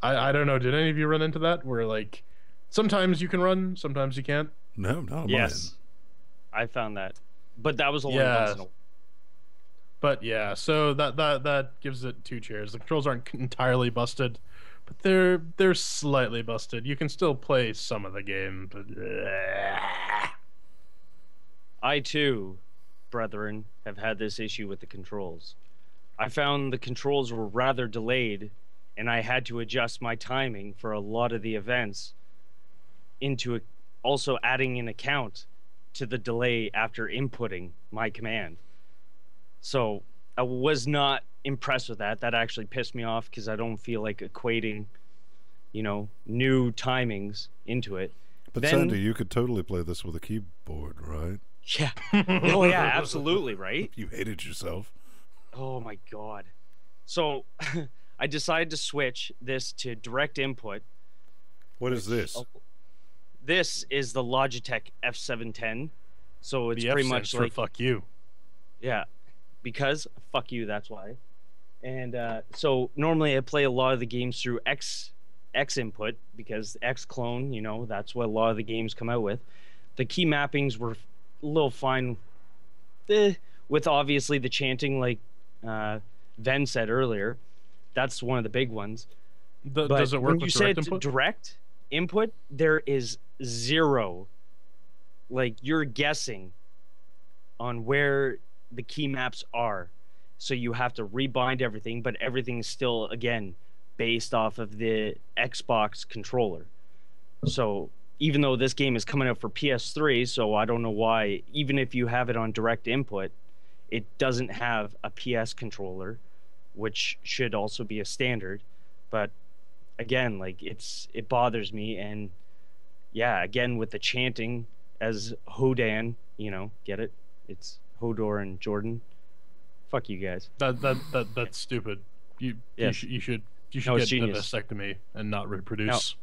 I don't know, did any of you run into that, where like sometimes you can run, sometimes you can't? No, not yes, I found that, but that was only once in a while. But yeah, so that gives it 2 chairs. The controls aren't entirely busted, but they're slightly busted. You can still play some of the game, but I too, brethren, have had this issue with the controls. I found the controls were rather delayed, and I had to adjust my timing for a lot of the events into also adding an account to the delay after inputting my command. So I was not impressed with that. That actually pissed me off, because I don't feel like equating, you know, new timings into it. But then, Sandy, you could totally play this with a keyboard, right? Yeah. Oh yeah, absolutely, right? You hated yourself. Oh my god. So I decided to switch this to direct input. What is this? This is the Logitech F710. So it's pretty much like fuck you. Yeah. Because fuck you, that's why. And so normally I play a lot of the games through X input, because X clone, you know, that's what a lot of the games come out with. The key mappings were a little fine with obviously the chanting, like Ven said earlier. That's one of the big ones. Does it work when with you direct said input? Direct input, there is 0. Like, you're guessing on where the key maps are, so you have to rebind everything, but everything's still, again, based off of the Xbox controller. So even though this game is coming out for PS3, so I don't know why, even if you have it on direct input, it doesn't have a PS controller, which should also be a standard. But again, like, it bothers me. And yeah, again, with the chanting as Hodan, you know, get it? It's Hodor and Jordan. Fuck you guys. That's stupid. You should get a vasectomy and not reproduce.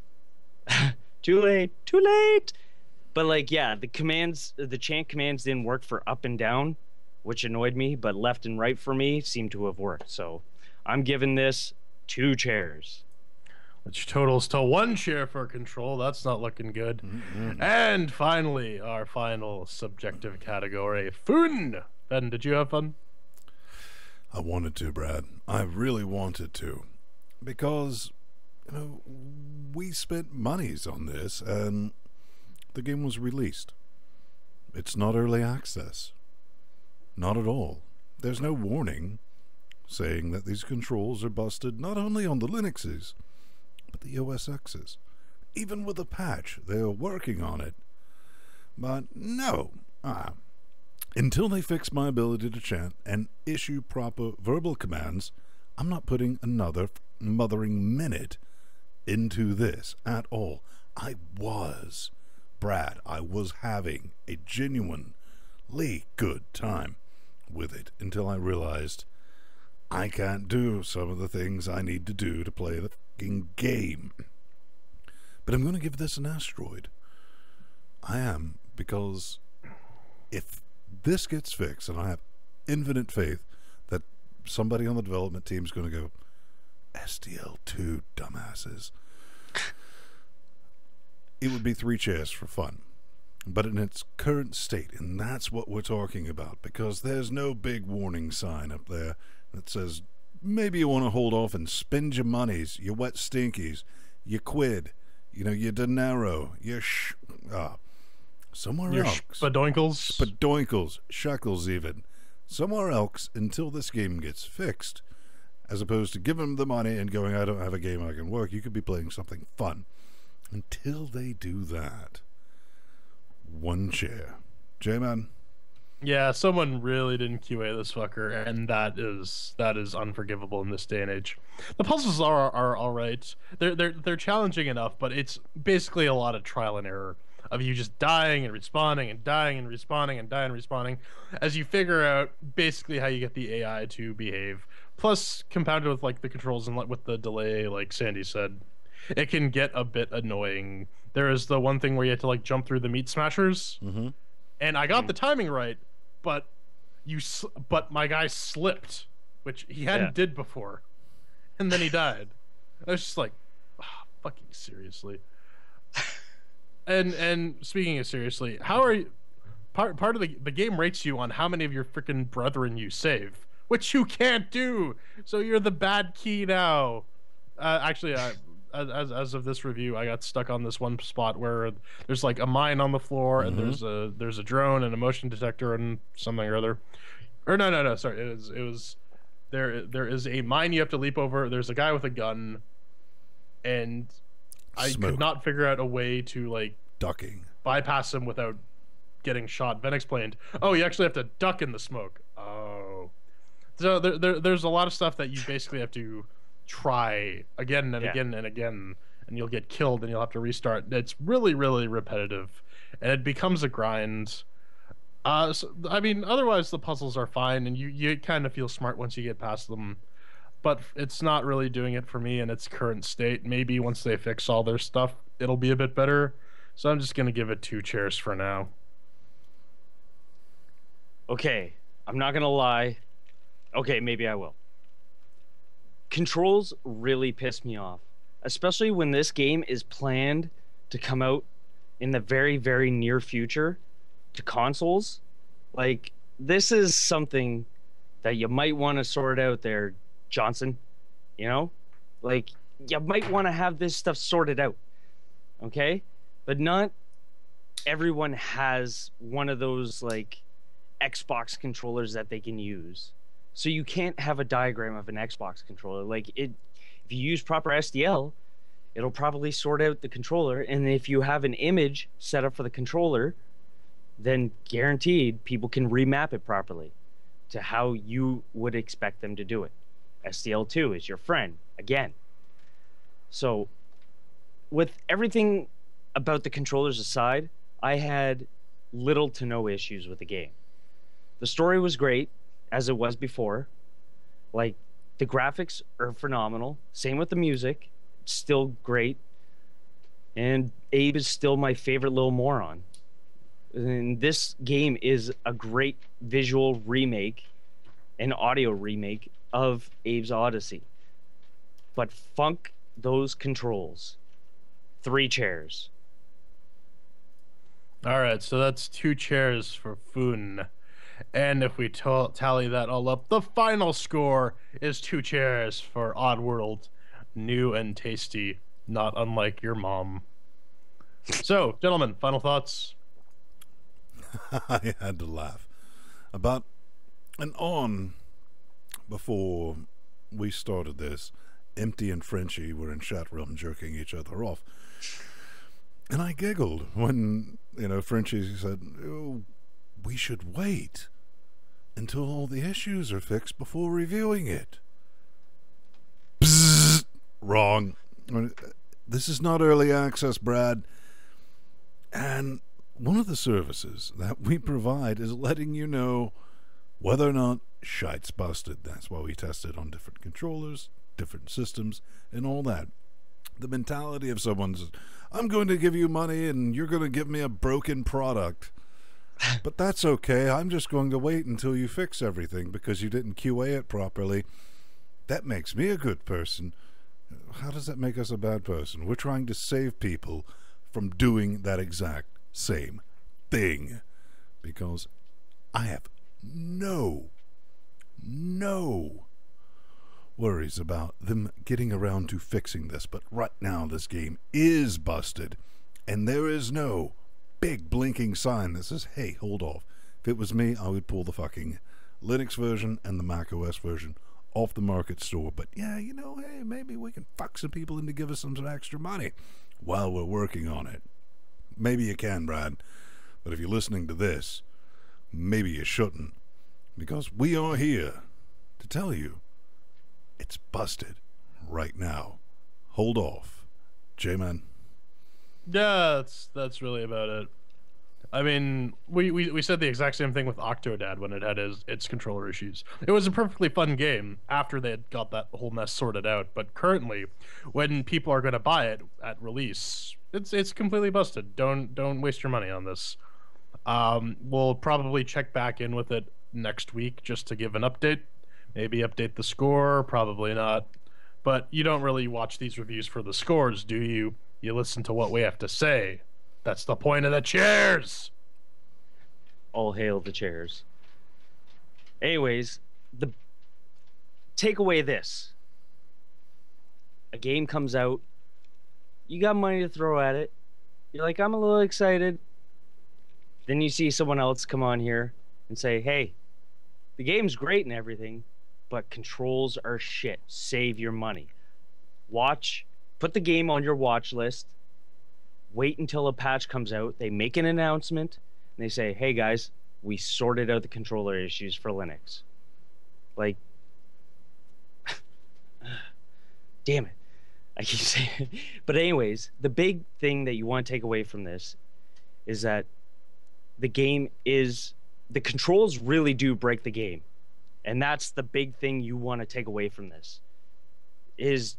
No. Too late. But like, yeah, the chant commands didn't work for up and down, which annoyed me, but left and right for me seemed to have worked. So I'm giving this 2 chairs. Which totals to 1 chair for control. That's not looking good. Mm-hmm. And finally, our final subjective category, fun. Ben, did you have fun? I wanted to, Brad. I really wanted to. Because, you know, we spent monies on this, and the game was released. It's not early access. Not at all. There's no warning saying that these controls are busted not only on the Linuxes, but the OS X's. Even with a patch, they're working on it. But no. Until they fix my ability to chant and issue proper verbal commands, I'm not putting another mothering minute into this at all. I was Brad, I was having a genuinely good time with it until I realized I can't do some of the things I need to do to play the fucking game. But I'm going to give this an asteroid. I am, because if this gets fixed, and I have infinite faith that somebody on the development team is going to go, SDL2, dumbasses. It would be 3 chairs for fun. But in its current state, and that's what we're talking about, because there's no big warning sign up there that says, maybe you want to hold off and spend your monies, your wet stinkies, your quid, your dinero, your somewhere else. Spadoinkles, shekels even. Somewhere else until this game gets fixed. As opposed to giving them the money and going, I don't have a game I can work. You could be playing something fun. Until they do that. 1 chair. J-Man? Yeah, someone really didn't QA this fucker, and that is unforgivable in this day and age. The puzzles are all right. They're challenging enough, but it's basically a lot of trial and error of you just dying and respawning and dying and respawning and dying and respawning as you figure out basically how you get the AI to behave. Plus, compounded with like the controls and with the delay, like Sandy said, it can get a bit annoying. There is the one thing where you have to like jump through the meat smashers, and I got the timing right, but my guy slipped, which he hadn't did before, and then he died. I was just like, oh, fucking seriously. And speaking of seriously, how are you? Part of the game rates you on how many of your freaking brethren you save, which you can't do. So you're the bad key now. Actually, as of this review, I got stuck on this one spot where there's like a mine on the floor, and there's a drone and a motion detector and something or other. Or no, sorry, it was there is a mine you have to leap over. There's a guy with a gun, and I could not figure out a way to like ducking bypass him without getting shot. Ben explained, oh, you actually have to duck in the smoke. Oh, so there's a lot of stuff that you basically have to try again and again and again, and you'll get killed and you'll have to restart. It's really, really repetitive, and it becomes a grind. So, I mean, otherwise the puzzles are fine, and you kind of feel smart once you get past them. But it's not really doing it for me in its current state. Maybe once they fix all their stuff, it'll be a bit better. So I'm just going to give it 2 chairs for now. Okay, I'm not going to lie. Okay, maybe I will. Controls really piss me off, especially when this game is planned to come out in the very, very near future to consoles. Like, this is something that you might want to sort out there, Johnson. Like, you might want to have this stuff sorted out, okay? But not everyone has one of those like Xbox controllers that they can use, so you can't have a diagram of an Xbox controller. Like, if you use proper SDL, it'll probably sort out the controller, and if you have an image set up for the controller, then guaranteed people can remap it properly to how you would expect them to do it. SDL2 is your friend, again. So, with everything about the controllers aside, I had little to no issues with the game. The story was great, as it was before. Like, the graphics are phenomenal. Same with the music. It's still great. And Abe is still my favorite little moron. And this game is a great visual remake and audio remake of Abe's Odyssey. But funk those controls. 3 chairs. All right, so that's 2 chairs for Foon. And if we tally that all up, the final score is 2 chairs for Oddworld. New and tasty, not unlike your mom. So, gentlemen, final thoughts? I had to laugh. About an on before we started this, Empty and Frenchie were in chat room jerking each other off. And I giggled when, Frenchie said, oh, we should wait until all the issues are fixed before reviewing it. Bzzz, wrong. This is not early access, Brad. And one of the services that we provide is letting you know whether or not shite's busted. That's why we test it on different controllers, different systems, and all that. The mentality of someone's, I'm going to give you money and you're going to give me a broken product. But that's okay. I'm just going to wait until you fix everything because you didn't QA it properly. That makes me a good person. How does that make us a bad person? We're trying to save people from doing that exact same thing. Because I have no worries about them getting around to fixing this. But right now this game is busted. And there is no big blinking sign that says, hey, hold off. If it was me, I would pull the fucking Linux version and the Mac OS version off the market store. But yeah, you know, hey, maybe we can fuck some people into give us some extra money while we're working on it. Maybe you can, Brad. But if you're listening to this, maybe you shouldn't. Because we are here to tell you it's busted right now. Hold off. J-Man. Yeah, that's really about it. I mean, we said the exact same thing with Octodad when it had its controller issues. It was a perfectly fun game after they had got that whole mess sorted out. But currently, when people are going to buy it at release, it's completely busted. Don't waste your money on this. We'll probably check back in with it next week just to give an update. Maybe update the score. Probably not. But you don't really watch these reviews for the scores, do you? You listen to what we have to say. That's the point of the chairs. All hail the chairs. Anyways, take away this. A game comes out. You got money to throw at it. You're like, I'm a little excited. Then you see someone else come on here and say, hey, the game's great and everything, but controls are shit. Save your money. Put the game on your watch list. Wait until a patch comes out. They make an announcement and they say, hey guys, we sorted out the controller issues for Linux. Like, damn it. I keep saying it. But anyways, the big thing that you want to take away from this is that the controls really do break the game. And that's the big thing you want to take away from this. Is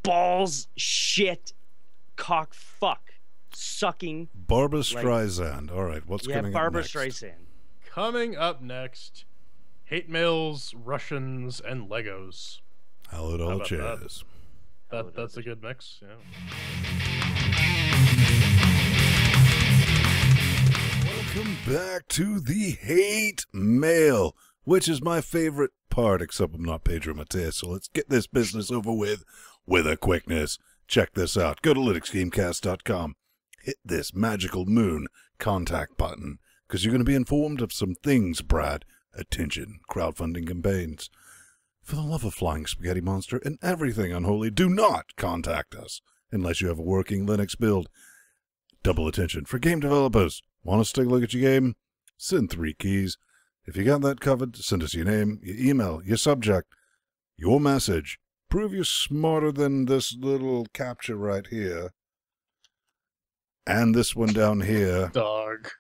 balls, shit, cock, fuck, sucking. Barbra Streisand. All right, what's coming up next? Barbra Streisand. Coming up next, hate mails, Russians, and Legos. Hello to all the chairs. That's a good mix, yeah. Welcome back to the hate mail, which is my favorite part, except I'm not Pedro Mateus, so let's get this business over with a quickness. Check this out. Go to LinuxGameCast.com. Hit this magical moon contact button, because you're going to be informed of some things, Brad. Attention, crowdfunding campaigns. For the love of flying spaghetti monster and everything unholy, do not contact us unless you have a working Linux build. Double attention for game developers. Want us to take a look at your game? Send 3 keys. If you got that covered, send us your name, your email, your subject, your message. Prove you're smarter than this little capture right here. And this one down here. Dog.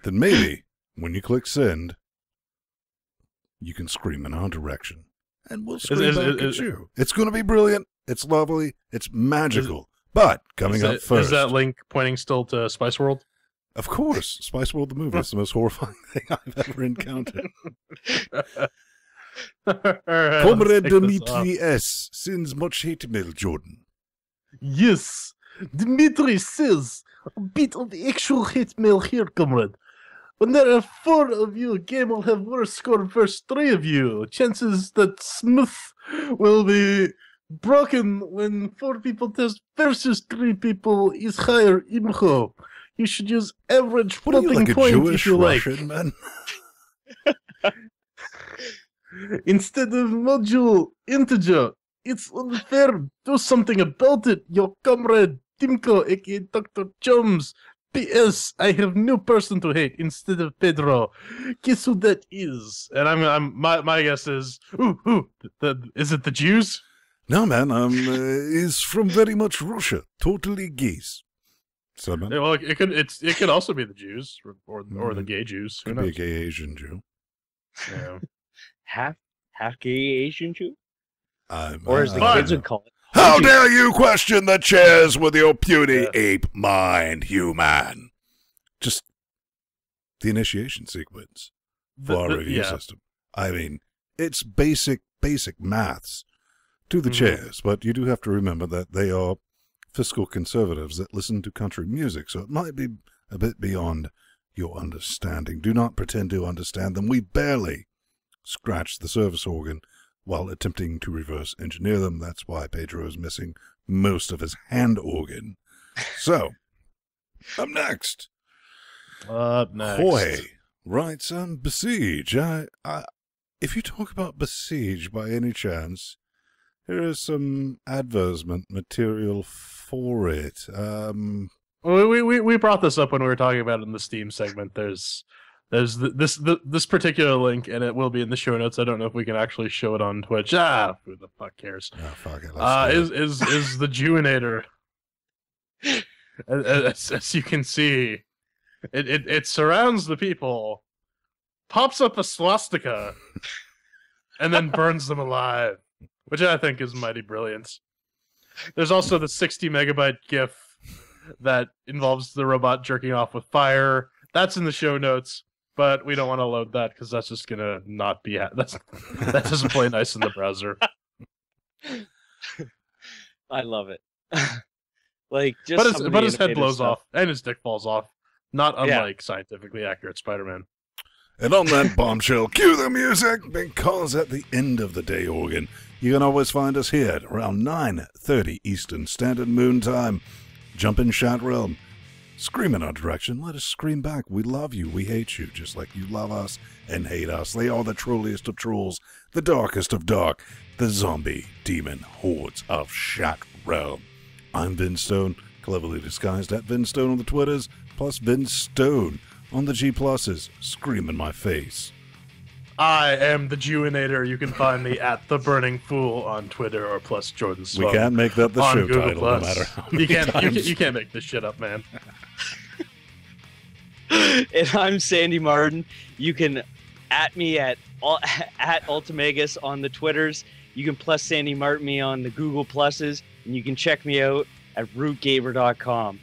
Then maybe, when you click send, you can scream in our direction. And we'll scream back at you. It's going to be brilliant. It's lovely. It's magical. But coming up first. Is that link pointing still to Spice World? Of course. Spice World the movie. It's the most horrifying thing I've ever encountered. Comrade Dimitri S. sends much hate mail, Jordan. Yes. Dimitri says a bit of the actual hate mail here, comrade. When there are 4 of you, a game will have worse score versus 3 of you. Chances that Smooth will be broken when 4 people test versus 3 people is higher. Imho. You should use average floating point if you Russian, like. Man? Instead of module integer. It's unfair. Do something about it. Your comrade Timko, aka Dr. Chums. P.S. I have new person to hate instead of Pedro. Guess who that is? And my guess is, is it the Jews? No, man, is from very much Russia. Totally gays. So, man, Well, it could also be the Jews or the gay Jews. Who could knows? be a gay Asian Jew. Yeah. half gay Asian Jew, I'm, or as the kids would call it. How dare you question the chairs with your puny ape mind, human? Just the initiation sequence for our review system. I mean, it's basic maths to the chairs, but you do have to remember that they are fiscal conservatives that listen to country music, so it might be a bit beyond your understanding. Do not pretend to understand them. We barely scratched the surface organ while attempting to reverse engineer them. That's why Pedro is missing most of his hand organ. So, up next. Jorge writes, Besiege. If you talk about Besiege by any chance, here is some advertisement material for it. We brought this up when we were talking about it in the Steam segment. There's this particular link, and it will be in the show notes. I don't know if we can actually show it on Twitch. Who the fuck cares? Oh, fuck it. Is the Jewinator? As you can see, it surrounds the people, pops up a swastika, and then burns them alive, which I think is mighty brilliant. There's also the 60 megabyte GIF that involves the robot jerking off with fire. That's in the show notes, but we don't want to load that because that's just gonna not be. That doesn't play nice in the browser. I love it. Like, but his head blows off and his dick falls off. Not unlike scientifically accurate Spider-Man. And on that bombshell, cue the music, because at the end of the day, Organ, you can always find us here at around 9:30 Eastern Standard Moon Time. Jump in chat realm. Scream in our direction. Let us scream back. We love you. We hate you, just like you love us and hate us. They are the trolliest of trolls, the darkest of dark, the zombie demon hordes of chat realm. I'm Vince Stone, cleverly disguised at Vince Stone on the Twitters, plus Vince Stone on the G+. Scream in my face. I am the Jewinator. You can find me at The Burning Fool on Twitter or plus Jordan Sloan. We can't make that the show Google title, no matter how many times. You can't make this shit up, man. And I'm Sandy Martin. You can at me at Ultimagus on the Twitters. You can plus Sandy Martin me on the Google Pluses, and you can check me out at rootgamer.com.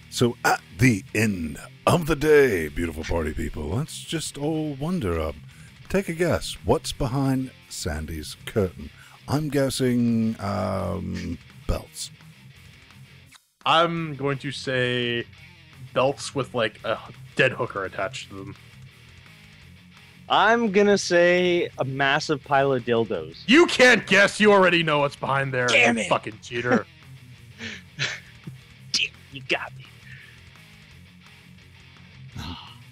So at the end of the day, beautiful party people, let's just all wonder, take a guess. What's behind Sandy's curtain? I'm guessing belts. I'm going to say belts with like a dead hooker attached to them. I'm gonna say a massive pile of dildos. You can't guess. You already know what's behind there. Damn you it. Fucking cheater. Damn, you got me.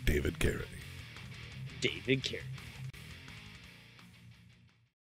David Carradine. David Carradine.